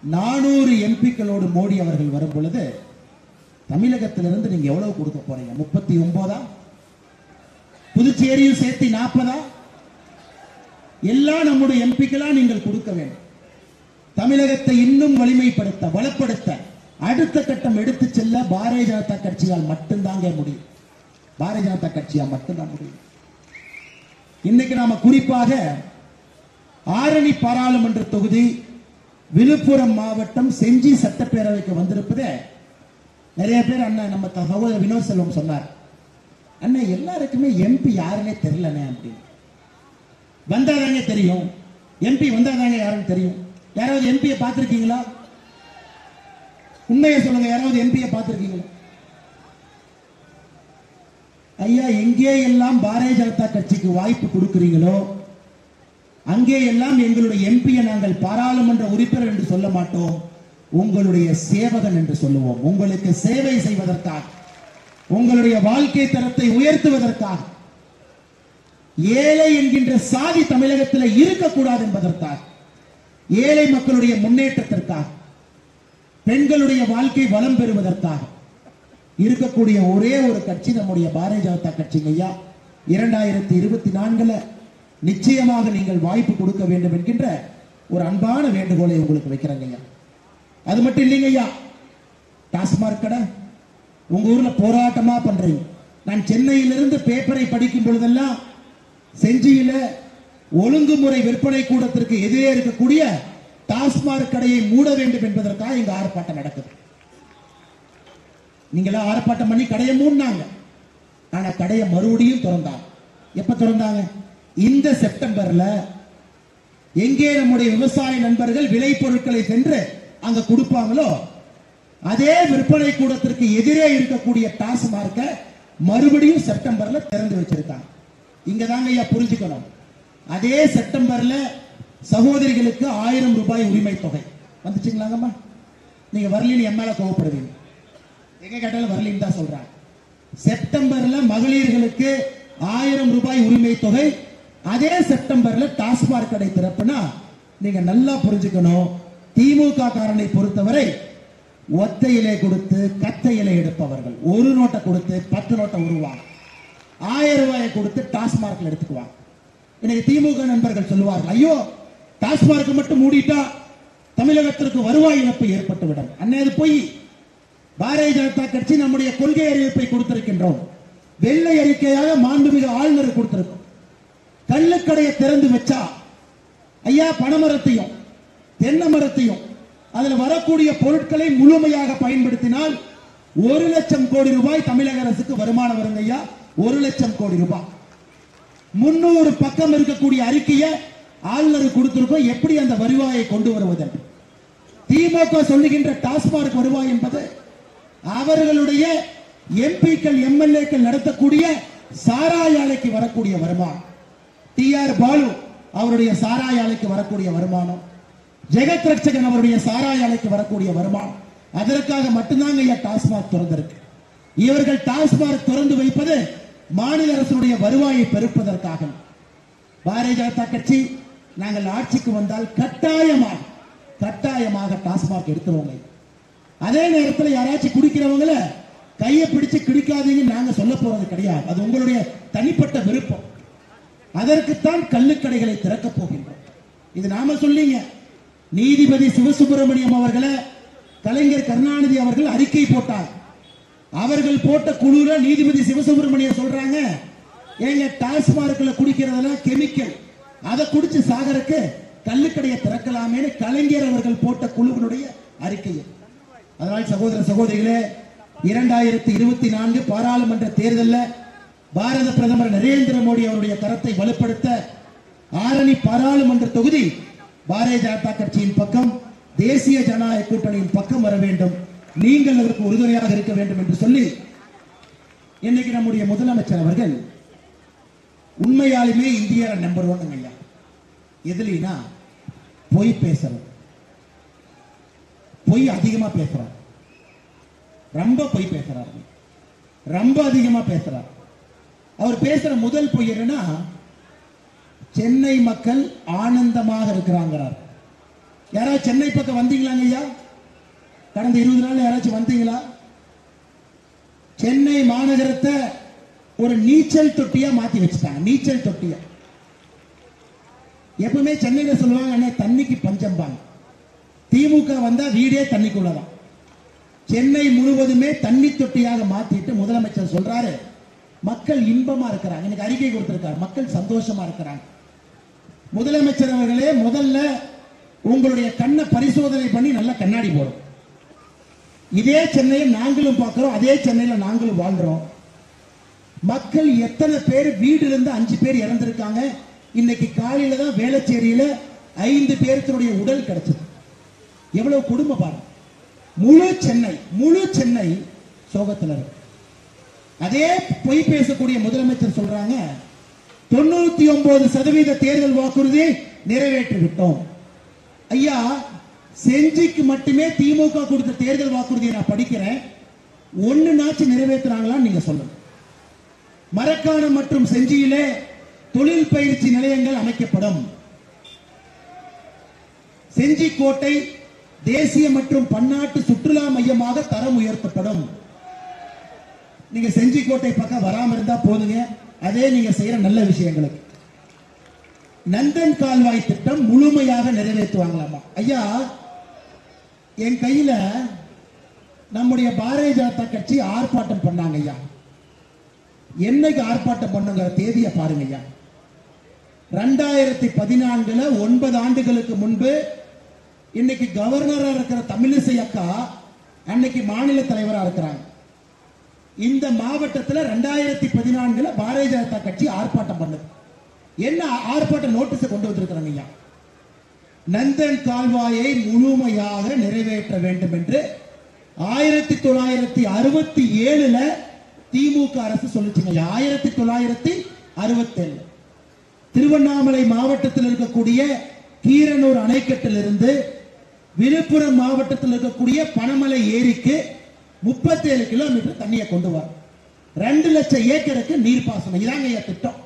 400 எம்பிக்களோடு மோடி அவர்கள் வரும் பொழுது தமிழகத்திலிருந்து நீங்க எவ்வளவு கொடுக்க போறீங்க? 39? புதுச்சேரியும் சேர்த்து 40? எல்லாம் நம்முடைய எம்பிக்களா நீங்கள் கொடுக்க வேண்டும். தமிழகத்தை இன்னும் வலிமைப்படுத்த, பலப்படுத்த, அடுத்த கட்டம் எடுத்து செல்ல பாரதிய ஜனதா கட்சியால் மட்டும்தாங்க முடியும். பாரதிய ஜனதா கட்சியால் மட்டும்தான் முடியும். இன்னைக்கு நாம குறிப்பாக ஆரணி பாராளுமன்ற தொகுதி, விழுப்புரம் மாவட்டம் செஞ்சி சட்டப்பேரவைக்கு வந்திருப்பதே நிறைய பேர் அண்ணன் நம்ம சகோதரர் வினோத் செல்வம் சொன்னார், அண்ணன் எல்லாருக்குமே எம்பி யாருன்னே தெரியலனே அப்படின்னு. வந்தாதாங்க தெரியும், எம்பி வந்தாதாங்க யாருன்னு தெரியும். யாராவது எம்பியை பார்த்திருக்கீங்களா? உண்மையை சொல்லுங்க, யாராவது எம்பியை பார்த்திருக்கீங்களா? ஐயா எங்கே எல்லாம் பாரதிய ஜனதா கட்சிக்கு வாய்ப்பு கொடுக்கிறீங்களோ அங்கே எல்லாம் எங்களுடைய எம்பியை நாங்கள் பாராளுமன்ற உறுப்பினர் என்று சொல்ல மாட்டோம், உங்களுடைய சேவகன் என்று சொல்லுவோம். உங்களுக்கு சேவை செய்வதற்காக, உங்களுடைய வாழ்க்கை தரத்தை உயர்த்துவதற்காக, ஏழை என்கின்ற சாதி தமிழகத்தில் இருக்கக்கூடாது என்பதற்காக, ஏழை மக்களுடைய முன்னேற்றத்திற்காக, பெண்களுடைய வாழ்க்கை வளம் பெறுவதற்காக இருக்கக்கூடிய ஒரே ஒரு கட்சி நம்முடைய பாரதிய ஜனதா கட்சி. ஐயா 2024 நிச்சயமாக நீங்கள் வாய்ப்பு கொடுக்க வேண்டும் என்கின்ற ஒரு அன்பான வேண்டுகோளை உங்களுக்கு வைக்கிறேங்க ஐயா. அது மட்டும் இல்லைங்க ஐயா, டாஸ்மாக் கடை உங்க ஊர்ல போராட்டமா பண்றீங்க. நான் சென்னையிலிருந்து பேப்பரை படிக்கும் பொழுதெல்லாம் செஞ்சியில ஒழுங்குமுறை விற்பனை கூடத்திற்கு எதிரே இருக்கக்கூடிய டாஸ்மாக் கடையை மூட வேண்டும் என்பதற்காக இங்க ஆர்ப்பாட்டம் நடக்குது. நீங்களா ஆர்ப்பாட்டம் பண்ணி கடையை மூடினாங்க, ஆனா கடையை மறுபடியும் திறந்தாங்க. எப்ப திறந்தாங்க? இந்த செப்டம்பர்ல. எங்கே நம்முடைய விவசாய நண்பர்கள் விளை பொருட்களை சென்று அங்க கொடுப்பாங்களோ அதே விற்பனை கூடத்திற்கு எதிரே இருக்கக்கூடிய டாஸ்மார்க்க மறுபடியும் செப்டம்பர்ல திறந்து வச்சிருக்காங்க. இங்கதாங்க ஐயா புரிஞ்சுக்கணும். அதே செப்டம்பர்ல சகோதரிகளுக்கு 1000 ரூபாய் உரிமை தொகை வந்துச்சுங்களாங்கம்மா. நீங்க வரலின்னு எம்எல்ஏ கோவப்படுவீங்க, எங்க கேட்டாலும் வரலின்னு தான் சொல்றாங்க. செப்டம்பர்ல மகளிர்களுக்கு 1000 ரூபாய் உரிமை தொகை, அதே செப்டம்பர்ல டாஸ்மாக் கடை திறப்புனா நீங்க நல்லா புரிஞ்சுக்கணும். திமுக காரனை பொறுத்தவரை ஒத்தையிலே கொடுத்து கத்தையிலே எடுப்பவர்கள், ஒரு நோட்டை கொடுத்து 10 நோட்டை உருவாங்க, 1000 ரூபாயை கொடுத்து டாஸ்மார்க்ல எடுத்துக்குவாங்க. இன்னைக்கு திமுக நண்பர்கள் சொல்லுவார்கள், ஐயோ டாஸ்மார்க் மட்டும் மூடிட்டா தமிழகத்திற்கு வருவாய் இழப்பு ஏற்பட்டு விடும். அன்னையது போய் பாரதிய ஜனதா கட்சி நம்முடைய கொள்கை அறிவிப்பை கொடுத்திருக்கின்றோம். வெள்ளை அறிக்கையாக மாண்புமிகு ஆளுநர் கொடுத்திருக்கும். கள்ளுக்கடையை திறந்து வச்சா ஐயா பனைமரத்தையும் தென்னை மரத்தையும் அதுல வரக்கூடிய பொருட்களை முழுமையாக பயன்படுத்தினால் 1 லட்சம் கோடி ரூபாய் தமிழக அரசுக்கு வருமானம் வருங்க ஐயா. 1 லட்சம் கோடி ரூபாய் 300 பக்கம் இருக்கக்கூடிய அறிக்கையை ஆளுநர் கொடுத்திருக்கோம். எப்படி அந்த வருவாயை கொண்டு வருவது? திமுக சொல்லுகின்ற டாஸ்மாக் வருவாய் என்பது அவர்களுடைய எம்பிக்கள் எம்எல்ஏக்கள் நடத்தக்கூடிய சாராய ஆலைக்கு வரக்கூடிய வருமானம், TR பாலு அவருடைய சாராய ஆலைக்கு வரக்கூடிய வருமானம், ஜெகத் ரட்சகன் அவருடைய சாராய ஆலைக்கு வரக்கூடிய வருமானம், அதற்காக மட்டும்தாங்க ஐயா டாஸ்மாக் திறந்திருக்கு. இவர்கள் டாஸ்மாக் திறந்து வைப்பது மாநில அரசுடைய வருவாயை பெருப்பதற்காக. பாரதிய ஜனதா கட்சி நாங்கள் ஆட்சிக்கு வந்தால் கட்டாயமாக டாஸ்மாக் எடுத்துருவோங்க. அதே நேரத்தில் யாராச்சும் குடிக்கிறவங்கள கையை பிடிச்சு கிடிக்காதீங்க நாங்க சொல்ல போறது கிடையாது, அது உங்களுடைய தனிப்பட்ட விருப்பம். அதற்குத்தான் கள்ளுக்கடைகளை திறக்க போகின்றோம். இது நாம சொல்லிங்க. நீதிபதி சிவசுப்பிரமணியம் அவர்களை கலைஞர் கருணாநிதி அவர்கள் அறிக்கை போட்டார். அவர்கள் போட்ட குழுல நீதிபதி சிவசுப்பிரமணியன் சொல்றாங்க, ஏங்க டாஸ்மார்க்ல குடிக்கிறதெல்லாம் கெமிக்கல், அதை குடிச்சு சாகறக்கு கள்ளுக்கடையை திறக்கலாமேன்னு கலைஞர் அவர்கள் போட்ட குழுவினுடைய அறிக்கை. அதனால் சகோதர சகோதரிகளே, 2024 பாராளுமன்ற தேர்தலில் பாரத பிரதமர் நரேந்திர மோடி அவருடைய கரத்தை வலுப்படுத்த ஆரணி பாராளுமன்ற தொகுதி பாரதிய ஜனதா கட்சியின் பக்கம், தேசிய ஜனநாயக கூட்டணியின் பக்கம் வர வேண்டும். நீங்கள் அதற்கு உறுதுணையாக இருக்க வேண்டும் என்று சொல்லி இன்னைக்கு நம்முடைய முதலமைச்சர் அவர்கள் உண்மையாலுமே இந்தியா நம்பர் 1 ஐயா. எதுலனா பொய் பேசுறோம், பொய் அதிகமா பேசுறார், ரொம்ப பொய் பேசுறார், ரொம்ப அதிகமா பேசுறார். அவர் பேசுற முதல் பொய் என்னன்னா, சென்னை மக்கள் ஆனந்தமாக இருக்கிறாங்கிறார். யாராவது சென்னை பக்கம் வந்தீங்களாங்க ஐயா? கடந்த 20 நாள் யாராச்சும் வந்தீங்களா? சென்னை மாநகரத்தை ஒரு நீச்சல் தொட்டியா மாத்தி வச்சுட்டாங்க. நீச்சல் தொட்டியா. எப்பவுமே சென்னையில சொல்லுவாங்க தண்ணிக்கு பஞ்சம்பாங்க. திமுக வந்தா வீடே தண்ணிக்குள்ளதான். சென்னை முழுவதுமே தண்ணி தொட்டியாக மாத்திட்டு முதலமைச்சர் சொல்றாரு, மக்கள் இன்பமா இருக்கிறாங்க. எனக்கு அறிக்கை கொடுத்திருக்காரு, மக்கள் சந்தோஷமா இருக்கிறாங்க. முதலமைச்சர் அவர்களே, முதல்ல உங்களுடைய கண்ணை பரிசோதனை பண்ணி நல்ல கண்ணாடி போடும். இதே சென்னையை நாங்களும் பார்க்கிறோம், அதே சென்னையில நாங்களும் வாழ்றோம். மக்கள் எத்தனை பேர் வீடுல இருந்து 5 பேர் இறந்திருக்காங்க. இன்னைக்கு காலையில தான் வேளச்சேரியில 5 பேருடைய உடல் கிடைச்சது. எவ்வளவு குடும்பம் பாருங்க. முழு சென்னை சோகத்தில் இருக்கு. அதே பொய் பேசக்கூடிய முதலமைச்சர் சொல்றாங்க, 99% தேர்தல் வாக்குறுதியை நிறைவேற்றி விட்டோம். ஐயா, செஞ்சிக்கு மட்டுமே திமுக கொடுத்த தேர்தல் வாக்குறுதியை நான் படிக்கிறேன். 1 நாச்சு நிறைவேற்றுறாங்களான்னு நீங்க சொல்லுங்க. மரக்காணம் மற்றும் செஞ்சியிலே தொழில் பயிற்சி நிலையங்கள் அமைக்கப்படும். செஞ்சி கோட்டை தேசிய மற்றும் பன்னாட்டு சுற்றுலா மையமாக தரம் உயர்த்தப்படும். நீங்க செஞ்சி கோட்டை பக்கம் வராம இருந்தா போதுங்க, அதே நீங்க செய்யற நல்ல விஷயங்களுக்கு. நந்தன் கால்வாய் திட்டம் முழுமையாக நிறைவேற்றுவாங்களாமா. ஐயா, என் கையில நம்முடைய பாரதிய ஜனதா கட்சி ஆர்ப்பாட்டம் பண்ணாங்க ஐயா. என்னைக்கு ஆர்ப்பாட்டம் பண்ணுங்கிற தேதியை பாருங்க ஐயா. 2014 9 ஆண்டுகளுக்கு முன்பு இன்னைக்கு கவர்னரா இருக்கிற தமிழிசை அக்கா அன்னைக்கு மாநில தலைவரா இருக்கிறாங்க. இந்த மாவட்டத்தில் 2014 பாரதிய ஜனதா கட்சி ஆர்ப்பாட்டம் பண்ணுது. என்ன ஆர்ப்பாட்ட நோட்டீஸ் கொண்டு வந்திருக்கிறாங்க ஐயா? நந்தன் கால்வாயை முழுமையாக நிறைவேற்ற வேண்டும் என்று 1967 திமுக அரசு சொல்லுச்சுங்க. 1967 திருவண்ணாமலை மாவட்டத்தில் இருக்கக்கூடிய கீரனூர் அணைக்கட்டில் இருந்து விழுப்புரம் மாவட்டத்தில் இருக்கக்கூடிய பனமலை ஏரிக்கு 37 கிலோமீட்டர் தண்ணியை கொண்டு வர 2 லட்சம் ஏக்கருக்கு நீர்ப்பாசனம். இதாங்க ஐயா திட்டம்.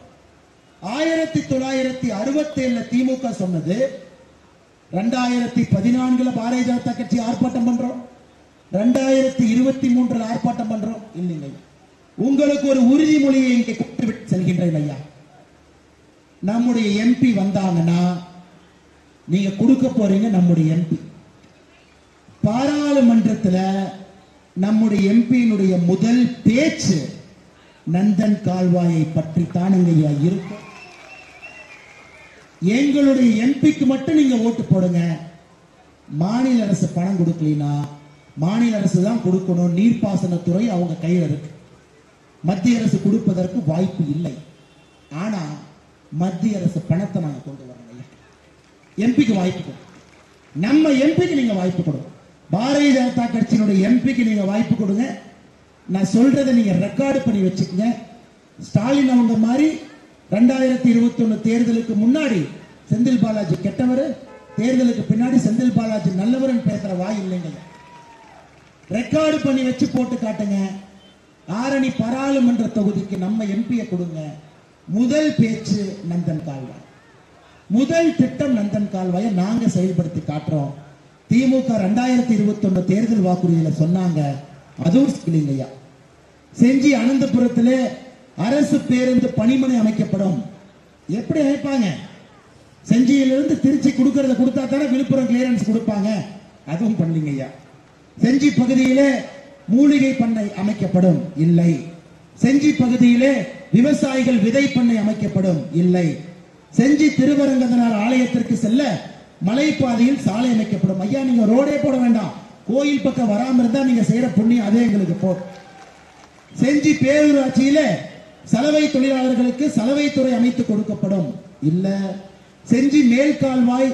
1967 திமுக சொன்னது. 2014 பாரதிய ஜனதா கட்சி ஆர்ப்பாட்டம் பண்றோம், 2023 ஆர்ப்பாட்டம் பண்றோம். இல்லைங்க, உங்களுக்கு ஒரு உறுதிமொழியை இங்கே கொடுத்துவிட்டு செல்கின்றேன் ஐயா. நம்முடைய எம்பி வந்தாங்கன்னா நீங்க கொடுக்க போறீங்க. நம்முடைய எம்பி பாராளுமன்றத்தில் நம்முடைய எம்பியினுடைய முதல் பேச்சு நந்தன் கால்வாயை பற்றி தானுங்க ஐயா இருக்கும். எங்களுடைய எம்பிக்கு மட்டும் நீங்க ஓட்டு போடுங்க. மாநில அரசு பணம் கொடுக்கலனா மாநில அரசு தான் கொடுக்கணும். நீர்ப்பாசனத்துறை அவங்க கையில் இருக்கு. மத்திய அரசு கொடுப்பதற்கு வாய்ப்பு இல்லை. ஆனா மத்திய அரசு பணத்தை நாங்க கொண்டு வரோம். எம்பிக்கு வாய்ப்பு கொடுங்க. நம்ம எம்பிக்கு நீங்க வாய்ப்பு கொடுங்க. பாரதிய ஜனதா கட்சியினுடைய எம்பிக்கு நீங்க வாய்ப்பு கொடுங்க. நான் சொல்றதை நீங்க ரெக்கார்டு பண்ணி வச்சுக்கங்க. ஸ்டாலின் அவங்க மாதிரி 2021 தேர்தலுக்கு முன்னாடி செந்தில் பாலாஜி கெட்டவர், தேர்தலுக்கு பின்னாடி செந்தில் பாலாஜி நல்லவர் பேசுற வாய் இல்லைங்க. ரெக்கார்டு பண்ணி வச்சு போட்டு காட்டுங்க. ஆரணி பாராளுமன்ற தொகுதிக்கு நம்ம எம்பியை கொடுங்க. முதல் பேச்சு நந்தன் கால்வாய், முதல் திட்டம் நந்தன் கால்வாயை நாங்க செயல்படுத்தி காட்டுறோம். திமுக 2021 தேர்தல் வாக்குறுதியில சொன்னாங்க, அதுவும் இல்லைங்கய்யா. செஞ்சி அனந்தபுரத்திலே அரசு பேருந்து பணிமனை அமைக்கப்படும். எப்படி அமைப்பாங்க? செஞ்சியிலிருந்து திருச்சி கொடுக்கறத கொடுத்தா தானே விழுப்புரம் கிளியரன்ஸ் கொடுப்பாங்க. அதுவும் பண்ணீங்க ஐயா. செஞ்சி பகுதியிலே மூலிகை பண்ணை அமைக்கப்படும், இல்லை. செஞ்சி பகுதியிலே விவசாயிகள் விதை பண்ணை அமைக்கப்படும், இல்லை. செஞ்சி திருவரங்கநாதர் ஆலயத்திற்கு செல்ல மலைப்பாதையில் சாலை அமைக்கப்படும். ஐயா, நீங்க ரோடே போட வேண்டாம், கோயில் பக்கம் வராம இருந்தா நீங்க செய்யற புண்ணியம் அதே எங்களுக்கு போதும். செஞ்சி பேரூராட்சியில சலவை தொழிலாளர்களுக்கு சலவைத்துறை அமைத்து கொடுக்கப்படும், இல்ல. செஞ்சி மேல்கால்வாய்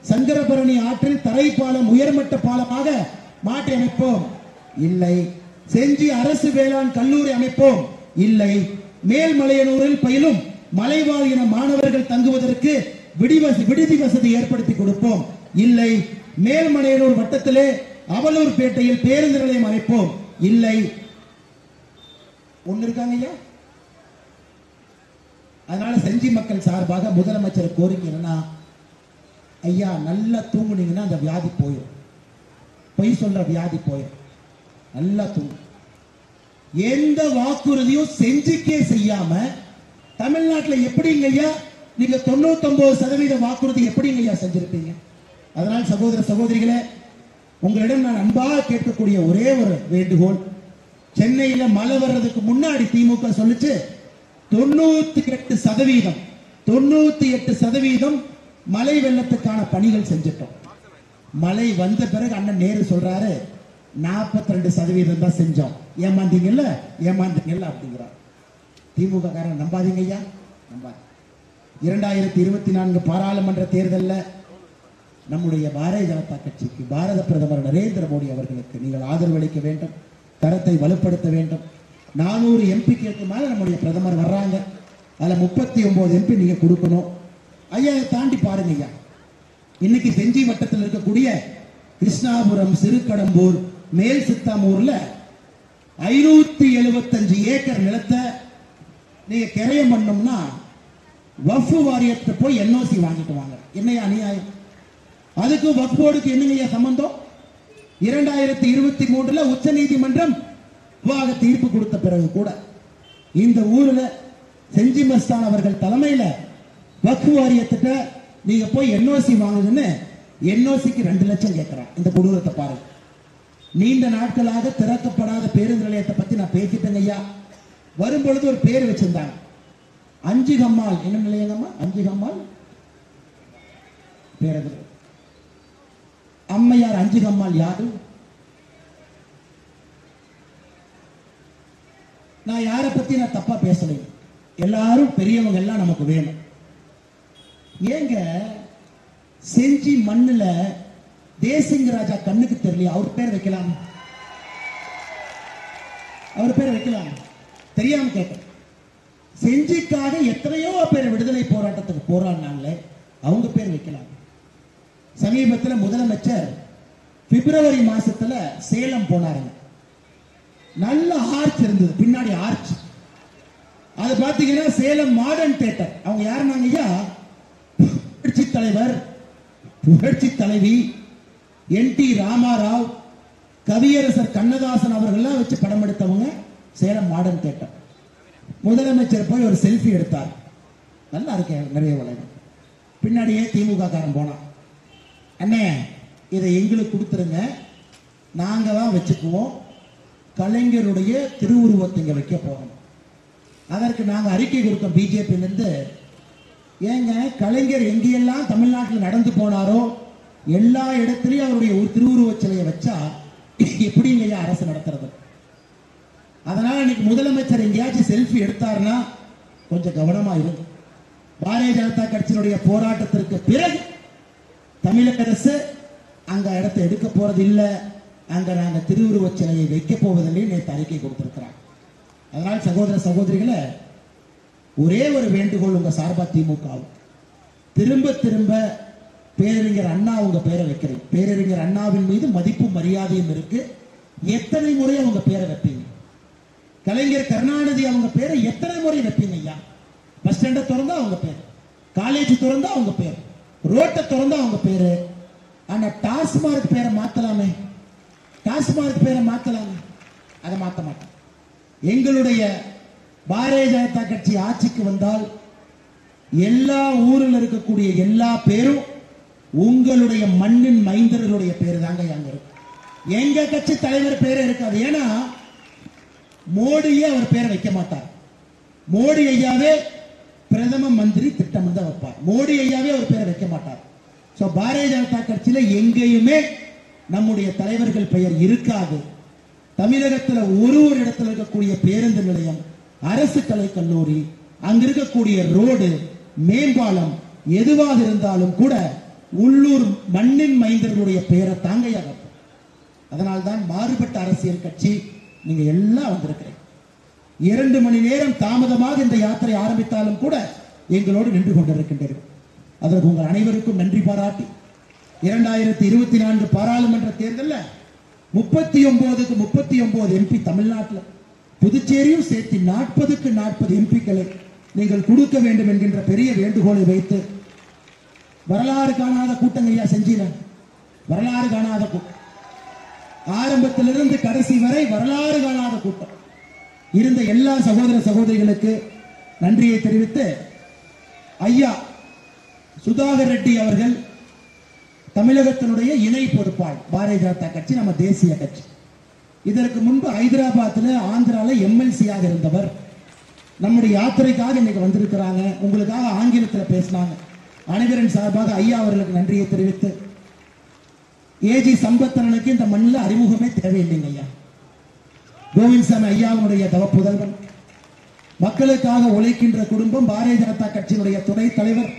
சங்கரபரணி ஆற்றில் தரைப்பாலம் உயர்மட்ட பாலமாக மாற்றி அமைப்போம், இல்லை. செஞ்சி அரசு வேளாண் கல்லூரி அமைப்போம், இல்லை. மேல்மலையனூரில் பயிலும் மலைவாழ் இன மாணவர்கள் தங்குவதற்கு விடுதி வசதி ஏற்படுத்தி கொடுப்போம், இல்லை. மேல்மலையனூர் வட்டத்திலே அவலூர் பேட்டையில் பேருந்து நிலையம் அமைப்போம், இல்லை. ஒன்னு இருக்காங்க ஐயா. அதனால செஞ்சி மக்கள் சார்பாக முதலமைச்சர் கோரிக்கை என்னன்னா, ஐயா நல்லா தூங்குனீங்கன்னா அந்த வியாதி போயிடும், பொய் சொல்ற வியாதி போயிடும். நல்லா தூங்கு. எந்த வாக்குறுதியும் செஞ்சிக்கே செய்யாம தமிழ்நாட்டில் எப்படிங்க ஐயா நீங்க 99% வாக்குறுதி எப்படிங்க ஐயா செஞ்சிருப்பீங்க? அதனால் சகோதர சகோதரிகளே, உங்களிடம் நான் அன்பாக கேட்கக்கூடிய ஒரே ஒரு வேண்டுகோள், சென்னையில மழை வர்றதுக்கு முன்னாடி திமுக சொல்லிச்சு 98% மழை வெள்ளத்துக்கான பணிகள் செஞ்சிட்டோம். மழை வந்த பிறகு அண்ணன் நேரு சொல்றாரு 42% தான் செஞ்சோம். ஏமாந்தீங்கல்ல அப்படிங்கிறார். திமுக காரன் நம்பாதீங்க ஐயா, நம்பாது. 2024 பாராளுமன்ற தேர்தலில் நம்முடைய பாரதிய ஜனதா கட்சிக்கு பாரத பிரதமர் நரேந்திர மோடி அவர்களுக்கு நீங்கள் ஆதரவு அளிக்க வேண்டும், தரத்தை வலுப்படுத்த வேண்டும். 400 எம்பிக்கு மேல நம்முடைய பிரதமர் வர்றாங்க, அதுல 39 எம்பி நீங்க கொடுக்கணும். ஐயா தாண்டி பாருங்க ஐயா, இன்னைக்கு செஞ்சி வட்டத்தில் இருக்கக்கூடிய கிருஷ்ணாபுரம், சிறுகடம்பூர், மேல் சித்தாமூர்ல 575 ஏக்கர் நிலத்தை நீங்க கிரயம் பண்ணோம்னா வஃப் வாரியத்தை போய் என்ஓசி வாங்கிட்டு வாங்க. என்னையா அநியாயம்? அதுக்கு வஃப் போர்டுக்கு என்னங்க சம்பந்தம்? 2023 உச்ச நீதிமன்றம் தீர்ப்பு கொடுத்த பிறகு கூட இந்த ஊர்ல செஞ்சி மஸ்தான் அவர்கள் தலைமையில வக்ஃப் வாரியத்திட்ட நீங்க போய் என்ஓசி வாங்குதுன்னு என்ஓசிக்கு 2 லட்சம் கேட்கிறான். இந்த கொடூரத்தை பாருங்க. நீண்ட நாட்களாக திறக்கப்படாத பேருந்து நிலையத்தை பத்தி நான் பேசிட்டேங்க ஐயா. வரும்பொழுது ஒரு பேர் வச்சிருந்தாங்க, 5 கம்மால். என்ன நிலையங்கம்மா? 5 கம்மால் பேர். அம்மையார் 5 கம்மால் யாரு? நான் யாரை பத்தி நான் தப்பா பேசலை. எல்லாரும் பெரியவங்க எல்லாம் நமக்கு வேணும். ஏங்க செஞ்சி மண்ணுல தேசிங்க ராஜா கண்ணுக்கு தெரியல, அவர் பேர் வைக்கலாம், அவர் பேர் வைக்கலாம். தெரியாம கேட்க. செஞ்சிக்காக எத்தனையோ பேர் விடுதலை போராட்டத்துக்கு போராடினாங்களே, அவங்க பேர் வைக்கலாம். சமீபத்தில் முதலமைச்சர் பிப்ரவரி மாசத்துல சேலம் போனாருங்க. நல்ல ஆர்ச் இருந்தது, பின்னாடி ஆர்ச். அது பாத்தீங்கன்னா சேலம் மாடர்ன் தியேட்டர். அவங்க யாருன்னாங்க ஐயா? புரட்சி தலைவர், புரட்சி தலைவி என்.டி. ராமாராவ், கவியரசர் கண்ணதாசன் அவர்கள்லாம் வச்சு படம் எடுத்தவங்க சேலம் மாடர்ன் தியேட்டர். முதலமைச்சர் போய் ஒரு செல்ஃபி எடுத்தார். நல்லா இருக்கேன், நிறைய வளைவு. பின்னாடியே திமுக காரன் போனான். அண்ணே இதை எங்களுக்கு கொடுத்துருங்க, நாங்க தான் வச்சுக்குவோம், கலைஞருடைய திருவுருவத்தை இங்க வைக்க போறோம். அதற்கு நாங்க அறிக்கை கொடுத்தோம் பிஜேபியில இருந்து. ஏங்க கலைஞர் எங்கெல்லாம் தமிழ்நாட்டில் நடந்து போனாரோ எல்லா இடத்துலயும் அவருடைய ஒரு திருவுருவ சிலையை வச்சா எப்படிங்க அரசு நடத்துறது? அதனால இன்னைக்கு முதலமைச்சர் எங்கேயாச்சும் செல்ஃபி எடுத்தாருன்னா கொஞ்சம் கவனமா இருக்கும். பாரதிய ஜனதா கட்சியினுடைய போராட்டத்திற்கு பிறகு தமிழக அரசு அங்க இடத்தை எடுக்க போறது இல்லை, அங்க நாங்க திருவுருவ சிலையை வைக்க போவதில்லை நேற்று அறிக்கை கொடுத்திருக்கிறார். அதனால் சகோதர சகோதரிகளை ஒரே ஒரு வேண்டுகோள் உங்க சார்பா திமுக, திரும்ப திரும்ப பேரறிஞர் அண்ணா உங்க பேரை வைக்கிறீங்க. பேரறிஞர் அண்ணாவின் மீது மதிப்பும் மரியாதையும் இருக்கு. எத்தனை முறை அவங்க பேரை வைப்பீங்க? கலைஞர் கருணாநிதி அவங்க பேரை எத்தனை முறை வைப்பீங்க ஐயா? பஸ் ஸ்டாண்டை திறந்தா அவங்க பேர், காலேஜ் திறந்தா அவங்க பேர், ரோட்டை திறந்தா அவங்க பேரு. ஆனா டாஸ்மார்க் பேரை மாத்தலாமே, டாஸ்மார்க் பேரை மாத்தலாமே, அதை மாத்த மாட்டோம். எங்களுடைய பாரதிய ஜனதா கட்சி ஆட்சிக்கு வந்தால் எல்லா ஊரில் இருக்கக்கூடிய எல்லா பேரும் உங்களுடைய மண்ணின் மைந்தர்களுடைய பேரு தாங்க அங்க இருக்கு. எங்க கட்சி தலைவர் பேரே இருக்காது. ஏன்னா மோடியே அவர் பேரை வைக்க மாட்டார். மோடி ஐயாவே பிரதம மந்திரி திட்டம் தான் வைப்பார். மோடி ஐயாவே அவர் பேரை வைக்க மாட்டார். சோ பாரதிய ஜனதா கட்சியில எங்கேயுமே நம்முடைய தலைவர்கள் பெயர் இருக்காது. தமிழகத்தில் ஒரு இடத்துல இருக்கக்கூடிய பேருந்து நிலையம், அரசு கலைக்கல்லூரி, அங்க இருக்கக்கூடிய ரோடு, மேம்பாலம் எதுவாக இருந்தாலும் கூட உள்ளூர் மண்ணின் மைந்தர்களுடைய பெயரை தாங்கையாக. அதனால்தான் மாறுபட்ட அரசியல் கட்சி நீங்க எல்லாம் வந்திருக்கிறீங்க. 2 மணி நேரம் தாமதமாக இந்த யாத்திரை ஆரம்பித்தாலும் கூட எங்களோடு நின்று கொண்டிருக்கின்றீர்கள். அதற்கு உங்கள் அனைவருக்கும் நன்றி பாராட்டி 2024 பாராளுமன்ற தேர்தலில் 39க்கு 39 எம்பி தமிழ்நாட்டில், புதுச்சேரியும் சேர்த்து 40க்கு 40 எம்பிக்களை நீங்கள் கொடுக்க வேண்டும் என்கின்ற பெரிய வேண்டுகோளை வைத்து வரலாறு காணாத கூட்டங்களையா செஞ்சீங்க. வரலாறு காணாத கூட்டம், ஆரம்பத்திலிருந்து கடைசி வரை வரலாறு காணாத கூட்டம். இருந்த எல்லா சகோதர சகோதரிகளுக்கு நன்றியை தெரிவித்து, ஐயா சுதாகர் ரெட்டி அவர்கள் தமிழகத்தினுடைய இணை பொறுப்பாளர், பாரதிய ஜனதா கட்சி நம்ம தேசிய கட்சி. இதற்கு முன்பு ஹைதராபாத்தில் ஆந்திரால எம்எல்சியாக இருந்தவர். நம்முடைய யாத்திரைக்காக இன்னைக்கு வந்திருக்கிறாங்க. உங்களுக்காக ஆங்கிலத்தில் பேசினாங்க. அனைவரின் சார்பாக ஐயா அவர்களுக்கு நன்றியை தெரிவித்து, ஏஜி சம்பத்தனனுக்கு இந்த மண்ணில் அறிமுகமே தேவையில்லைங்க ஐயா. கோவிந்தசாமி ஐயாவுடைய தவ புதல்வன், மக்களுக்காக உழைக்கின்ற குடும்பம், பாரதிய ஜனதா கட்சியினுடைய துணை தலைவர்.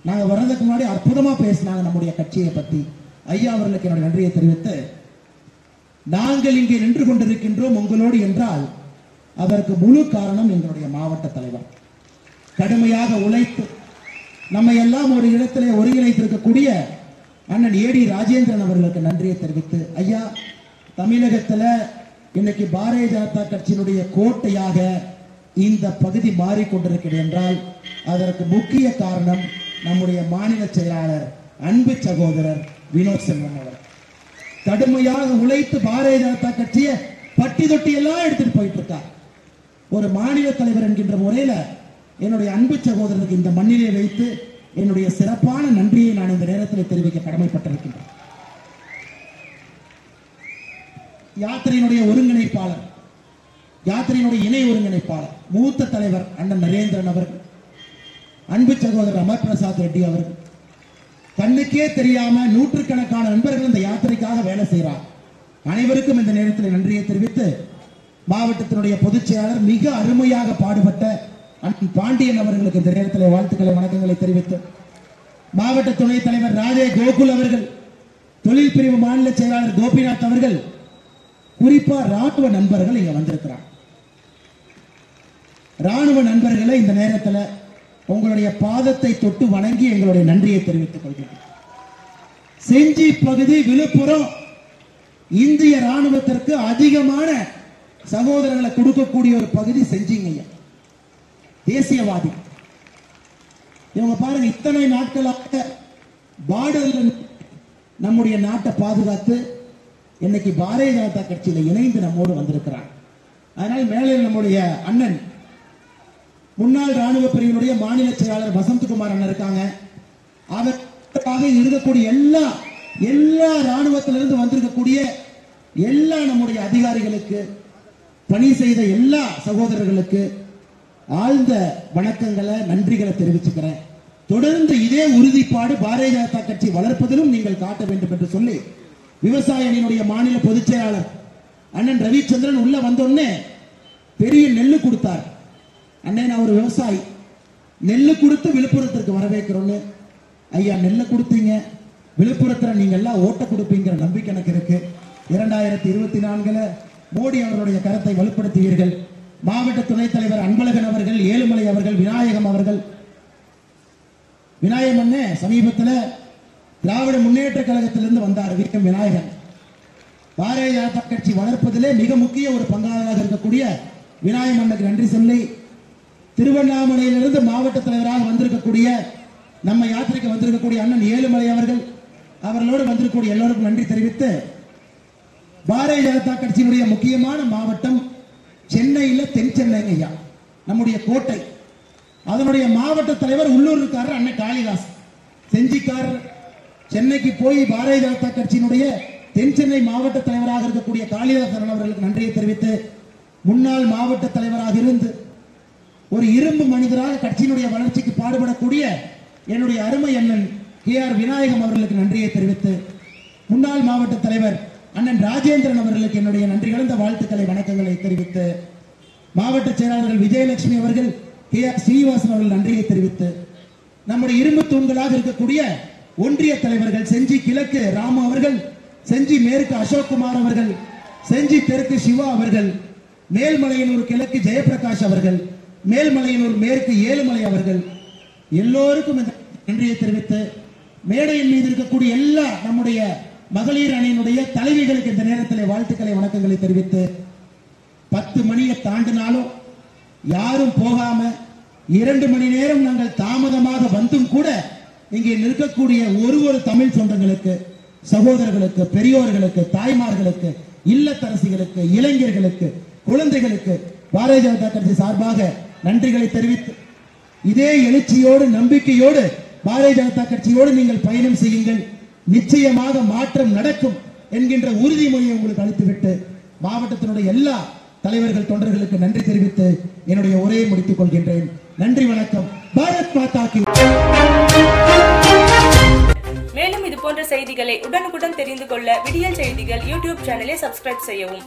நாங்க வர்றதுக்கு முன்னாடி அற்புதமா பேசினாங்க நம்முடைய கட்சியை பத்தி. ஐயா அவர்களுக்கு என்னுடைய நன்றியை தெரிவித்து, நாங்கள் இங்கே நின்று கொண்டிருக்கின்றோம் உங்களோடு என்றால் அதற்கு முழு காரணம் எங்களுடைய மாவட்ட தலைவர். கடுமையாக உழைத்து நம்ம எல்லாம் ஒரு இடத்திலே ஒருங்கிணைத்திருக்கக்கூடிய அண்ணன் ஏடி ராஜேந்திரன் அவர்களுக்கு நன்றியை தெரிவித்து, ஐயா தமிழகத்தில் இன்னைக்கு பாரதிய ஜனதா கட்சியினுடைய கோட்டையாக இந்த பகுதி மாறிக்கொண்டிருக்கிறது என்றால் அதற்கு முக்கிய காரணம் நம்முடைய மாநில செயலாளர் அன்பு சகோதரர் வினோத் செல்வன் அவர். கடுமையாக உழைத்து பாரதிய ஜனதா கட்சியை பட்டி தொட்டி எல்லாம் எடுத்துட்டு போயிட்டு இருக்கார். ஒரு மாநில தலைவர் என்கின்ற முறையில என்னுடைய அன்பு சகோதரருக்கு இந்த மண்ணிலே வைத்து என்னுடைய சிறப்பான நன்றியை நான் இந்த நேரத்தில் தெரிவிக்க கடமைப்பட்டிருக்கின்றேன். யாத்திரையினுடைய ஒருங்கிணைப்பாளர், யாத்திரையினுடைய இணை ஒருங்கிணைப்பாளர், மூத்த தலைவர் அண்ணன் நரேந்திரன் அவர்கள், அன்பு சகோதரர் அமர் பிரசாத் ரெட்டி அவர்கள், கண்ணுக்கே தெரியாம நூற்றுக்கணக்கான நண்பர்கள் இந்த யாத்திரைக்காக வேலை செய்கிறார். அனைவருக்கும் இந்த நேரத்தில் நன்றியை தெரிவித்து, மாவட்டத்தினுடைய பொதுச் செயலாளர் மிக அருமையாக பாடுபட்ட அண்ணன் பாண்டியன் அவர்களுக்கு இந்த நேரத்தில் வாழ்த்துக்களை வணக்கங்களை தெரிவித்து, மாவட்ட துணைத் தலைவர் ராஜே கோகுல் அவர்கள், தொழில் பிரிவு மாநில செயலாளர் கோபிநாத் அவர்கள், குறிப்பா ராணுவ நண்பர்கள் இங்க வந்திருக்கிறார். ராணுவ நண்பர்களை இந்த நேரத்தில் உங்களுடைய பாதத்தை தொட்டு வணங்கி எங்களுடைய நன்றியை தெரிவித்துக் கொள்கிறேன். செஞ்சி பகுதி, விழுப்புரம் இந்திய ராணுவத்திற்கு அதிகமான சகோதரர்களை கொடுக்கக்கூடிய ஒரு பகுதி செஞ்சிங்க. தேசியவாதி இவங்க பாருங்க, இத்தனை நாட்களாக பார்டர்ல நம்முடைய நாட்டை பாதுகாத்து இன்னைக்கு பாரதிய ஜனதா கட்சியில இணைந்து நம்மோடு வந்திருக்கிறார். அதனால் மேலே நம்முடைய அண்ணன் முன்னாள் ராணுவ பிரிவினுடைய மாநில செயலாளர் வசந்தகுமார் அண்ணன் இருக்காங்க. அவருக்காக இருக்கக்கூடிய எல்லா ராணுவத்திலிருந்து வந்திருக்கக்கூடிய எல்லா நம்முடைய அதிகாரிகளுக்கு, பணி செய்த எல்லா சகோதரர்களுக்கு ஆழ்ந்த வணக்கங்களை நன்றிகளை தெரிவிச்சுக்கிறேன். தொடர்ந்து இதே உறுதிப்பாடு பாரதிய ஜனதா கட்சி வளர்ப்பதிலும் நீங்கள் காட்ட வேண்டும் என்று சொல்லி, விவசாய அணியினுடைய மாநில பொதுச் செயலாளர் அண்ணன் ரவிச்சந்திரன் உள்ள வந்தோடனே பெரிய நெல்லு கொடுத்தார். அண்ணன் நான் ஒரு விவசாயி, நெல்லு கொடுத்து விழுப்புரத்திற்கு வரவேற்கிறோன்னு. ஐயா நெல்லை கொடுத்தீங்க, விழுப்புரத்தில் நீங்க எல்லாம் ஓட்ட கொடுப்பீங்கிற நம்பிக்கை எனக்கு இருக்கு. 2024 மோடி அவர்களுடைய கருத்தை வலுப்படுத்துவீர்கள். மாவட்ட துணைத் தலைவர் அன்பழகன் அவர்கள், ஏழுமலை அவர்கள், விநாயகம் அவர்கள், விநாயகம் சமீபத்தில் திராவிட முன்னேற்ற கழகத்திலிருந்து வந்தார். வீக்கம் விநாயகன் பாரதிய ஜனதா கட்சி வளர்ப்பதிலே மிக முக்கிய ஒரு பங்காளராக இருக்கக்கூடிய விநாயகமன்னுக்கு நன்றி சொல்லி, திருவண்ணாமலையிலிருந்து மாவட்ட தலைவராக வந்திருக்கக்கூடிய நம்ம யாத்திரைக்கு வந்திருக்கக்கூடிய அண்ணன் ஏழுமலை அவர்கள், அவர்களோடு வந்திருக்கக்கூடிய எல்லோருக்கும் நன்றி தெரிவித்து, பாரதிய ஜனதா கட்சியினுடைய முக்கியமான மாவட்டம் சென்னையில் தென் சென்னை ஐயா, நம்முடைய கோட்டை. அதனுடைய மாவட்ட தலைவர் உள்ளூர்காரர் அண்ணன் காளிதாஸ், செஞ்சிக்காரர். சென்னைக்கு போய் பாரதிய ஜனதா கட்சியினுடைய தென் சென்னை மாவட்ட தலைவராக இருக்கக்கூடிய காளிதாசன் அவர்களுக்கு நன்றியை தெரிவித்து, முன்னாள் மாவட்ட தலைவராக இருந்து ஒரு இரும்பு மனிதராக கட்சியினுடைய வளர்ச்சிக்கு பாடுபடக்கூடிய என்னுடைய அருமை அண்ணன் KR விநாயகம் அவர்களுக்கு நன்றியை தெரிவித்து, முன்னாள் மாவட்ட தலைவர் அண்ணன் ராஜேந்திரன் அவர்களுக்கு என்னுடைய நன்றி கலந்த வாழ்த்துக்களை வணக்கங்களை தெரிவித்து, மாவட்ட செயலாளர்கள் விஜயலட்சுமி அவர்கள், KR சீனிவாசன் அவர்கள் நன்றியை தெரிவித்து, நம்முடைய இரும்பு தூண்களாக இருக்கக்கூடிய ஒன்றிய தலைவர்கள் செஞ்சி கிழக்கு ராமு அவர்கள், செஞ்சி மேற்கு அசோக்குமார் அவர்கள், செஞ்சி தெற்கு சிவா அவர்கள், மேல்மலையனூர் கிழக்கு ஜெயபிரகாஷ் அவர்கள், மேல்மலையனூர் மேற்கு ஏழுமலை அவர்கள் எல்லோருக்கும் நன்றியை தெரிவித்து, மேடையின் மீது இருக்கக்கூடிய எல்லா நம்முடைய மகளிர் அணியினுடைய தலைவிகளுக்கு இந்த நேரத்தில் வாழ்த்துக்களை வணக்கங்களை தெரிவித்து, 10 மணியை தாண்டினாலும் யாரும் போகாம 2 மணி நேரம் நாங்கள் தாமதமாக வந்தும் கூட இங்கே நிற்கக்கூடிய ஒரு தமிழ் சொந்தங்களுக்கு, சகோதரர்களுக்கு, பெரியோர்களுக்கு, தாய்மார்களுக்கு, இல்லத்தரசிகளுக்கு, இளைஞர்களுக்கு, குழந்தைகளுக்கு பாரதிய ஜனதா கட்சி சார்பாக நன்றிகளை தெரிவித்து, இதே எழுச்சியோடு நம்பிக்கையோடு பாரதிய ஜனதா கட்சியோடு நீங்கள் பயணம் செய்யுங்கள், நிச்சயமாக மாற்றம் நடக்கும் என்கின்ற உறுதிமொழியை உங்களுக்கு அளித்துவிட்டு மாவட்டத்தினுடைய எல்லா தலைவர்கள் தொண்டர்களுக்கு நன்றி தெரிவித்து என்னுடைய உரையை முடித்துக் கொள்கின்றேன். நன்றி, வணக்கம். பாரத் மாதா கி. மேலும் இது போன்ற செய்திகளை உடனுக்குடன் தெரிந்து கொள்ள விடியல் செய்திகள் யூடியூப் சேனலை சப்ஸ்கிரைப் செய்யவும்.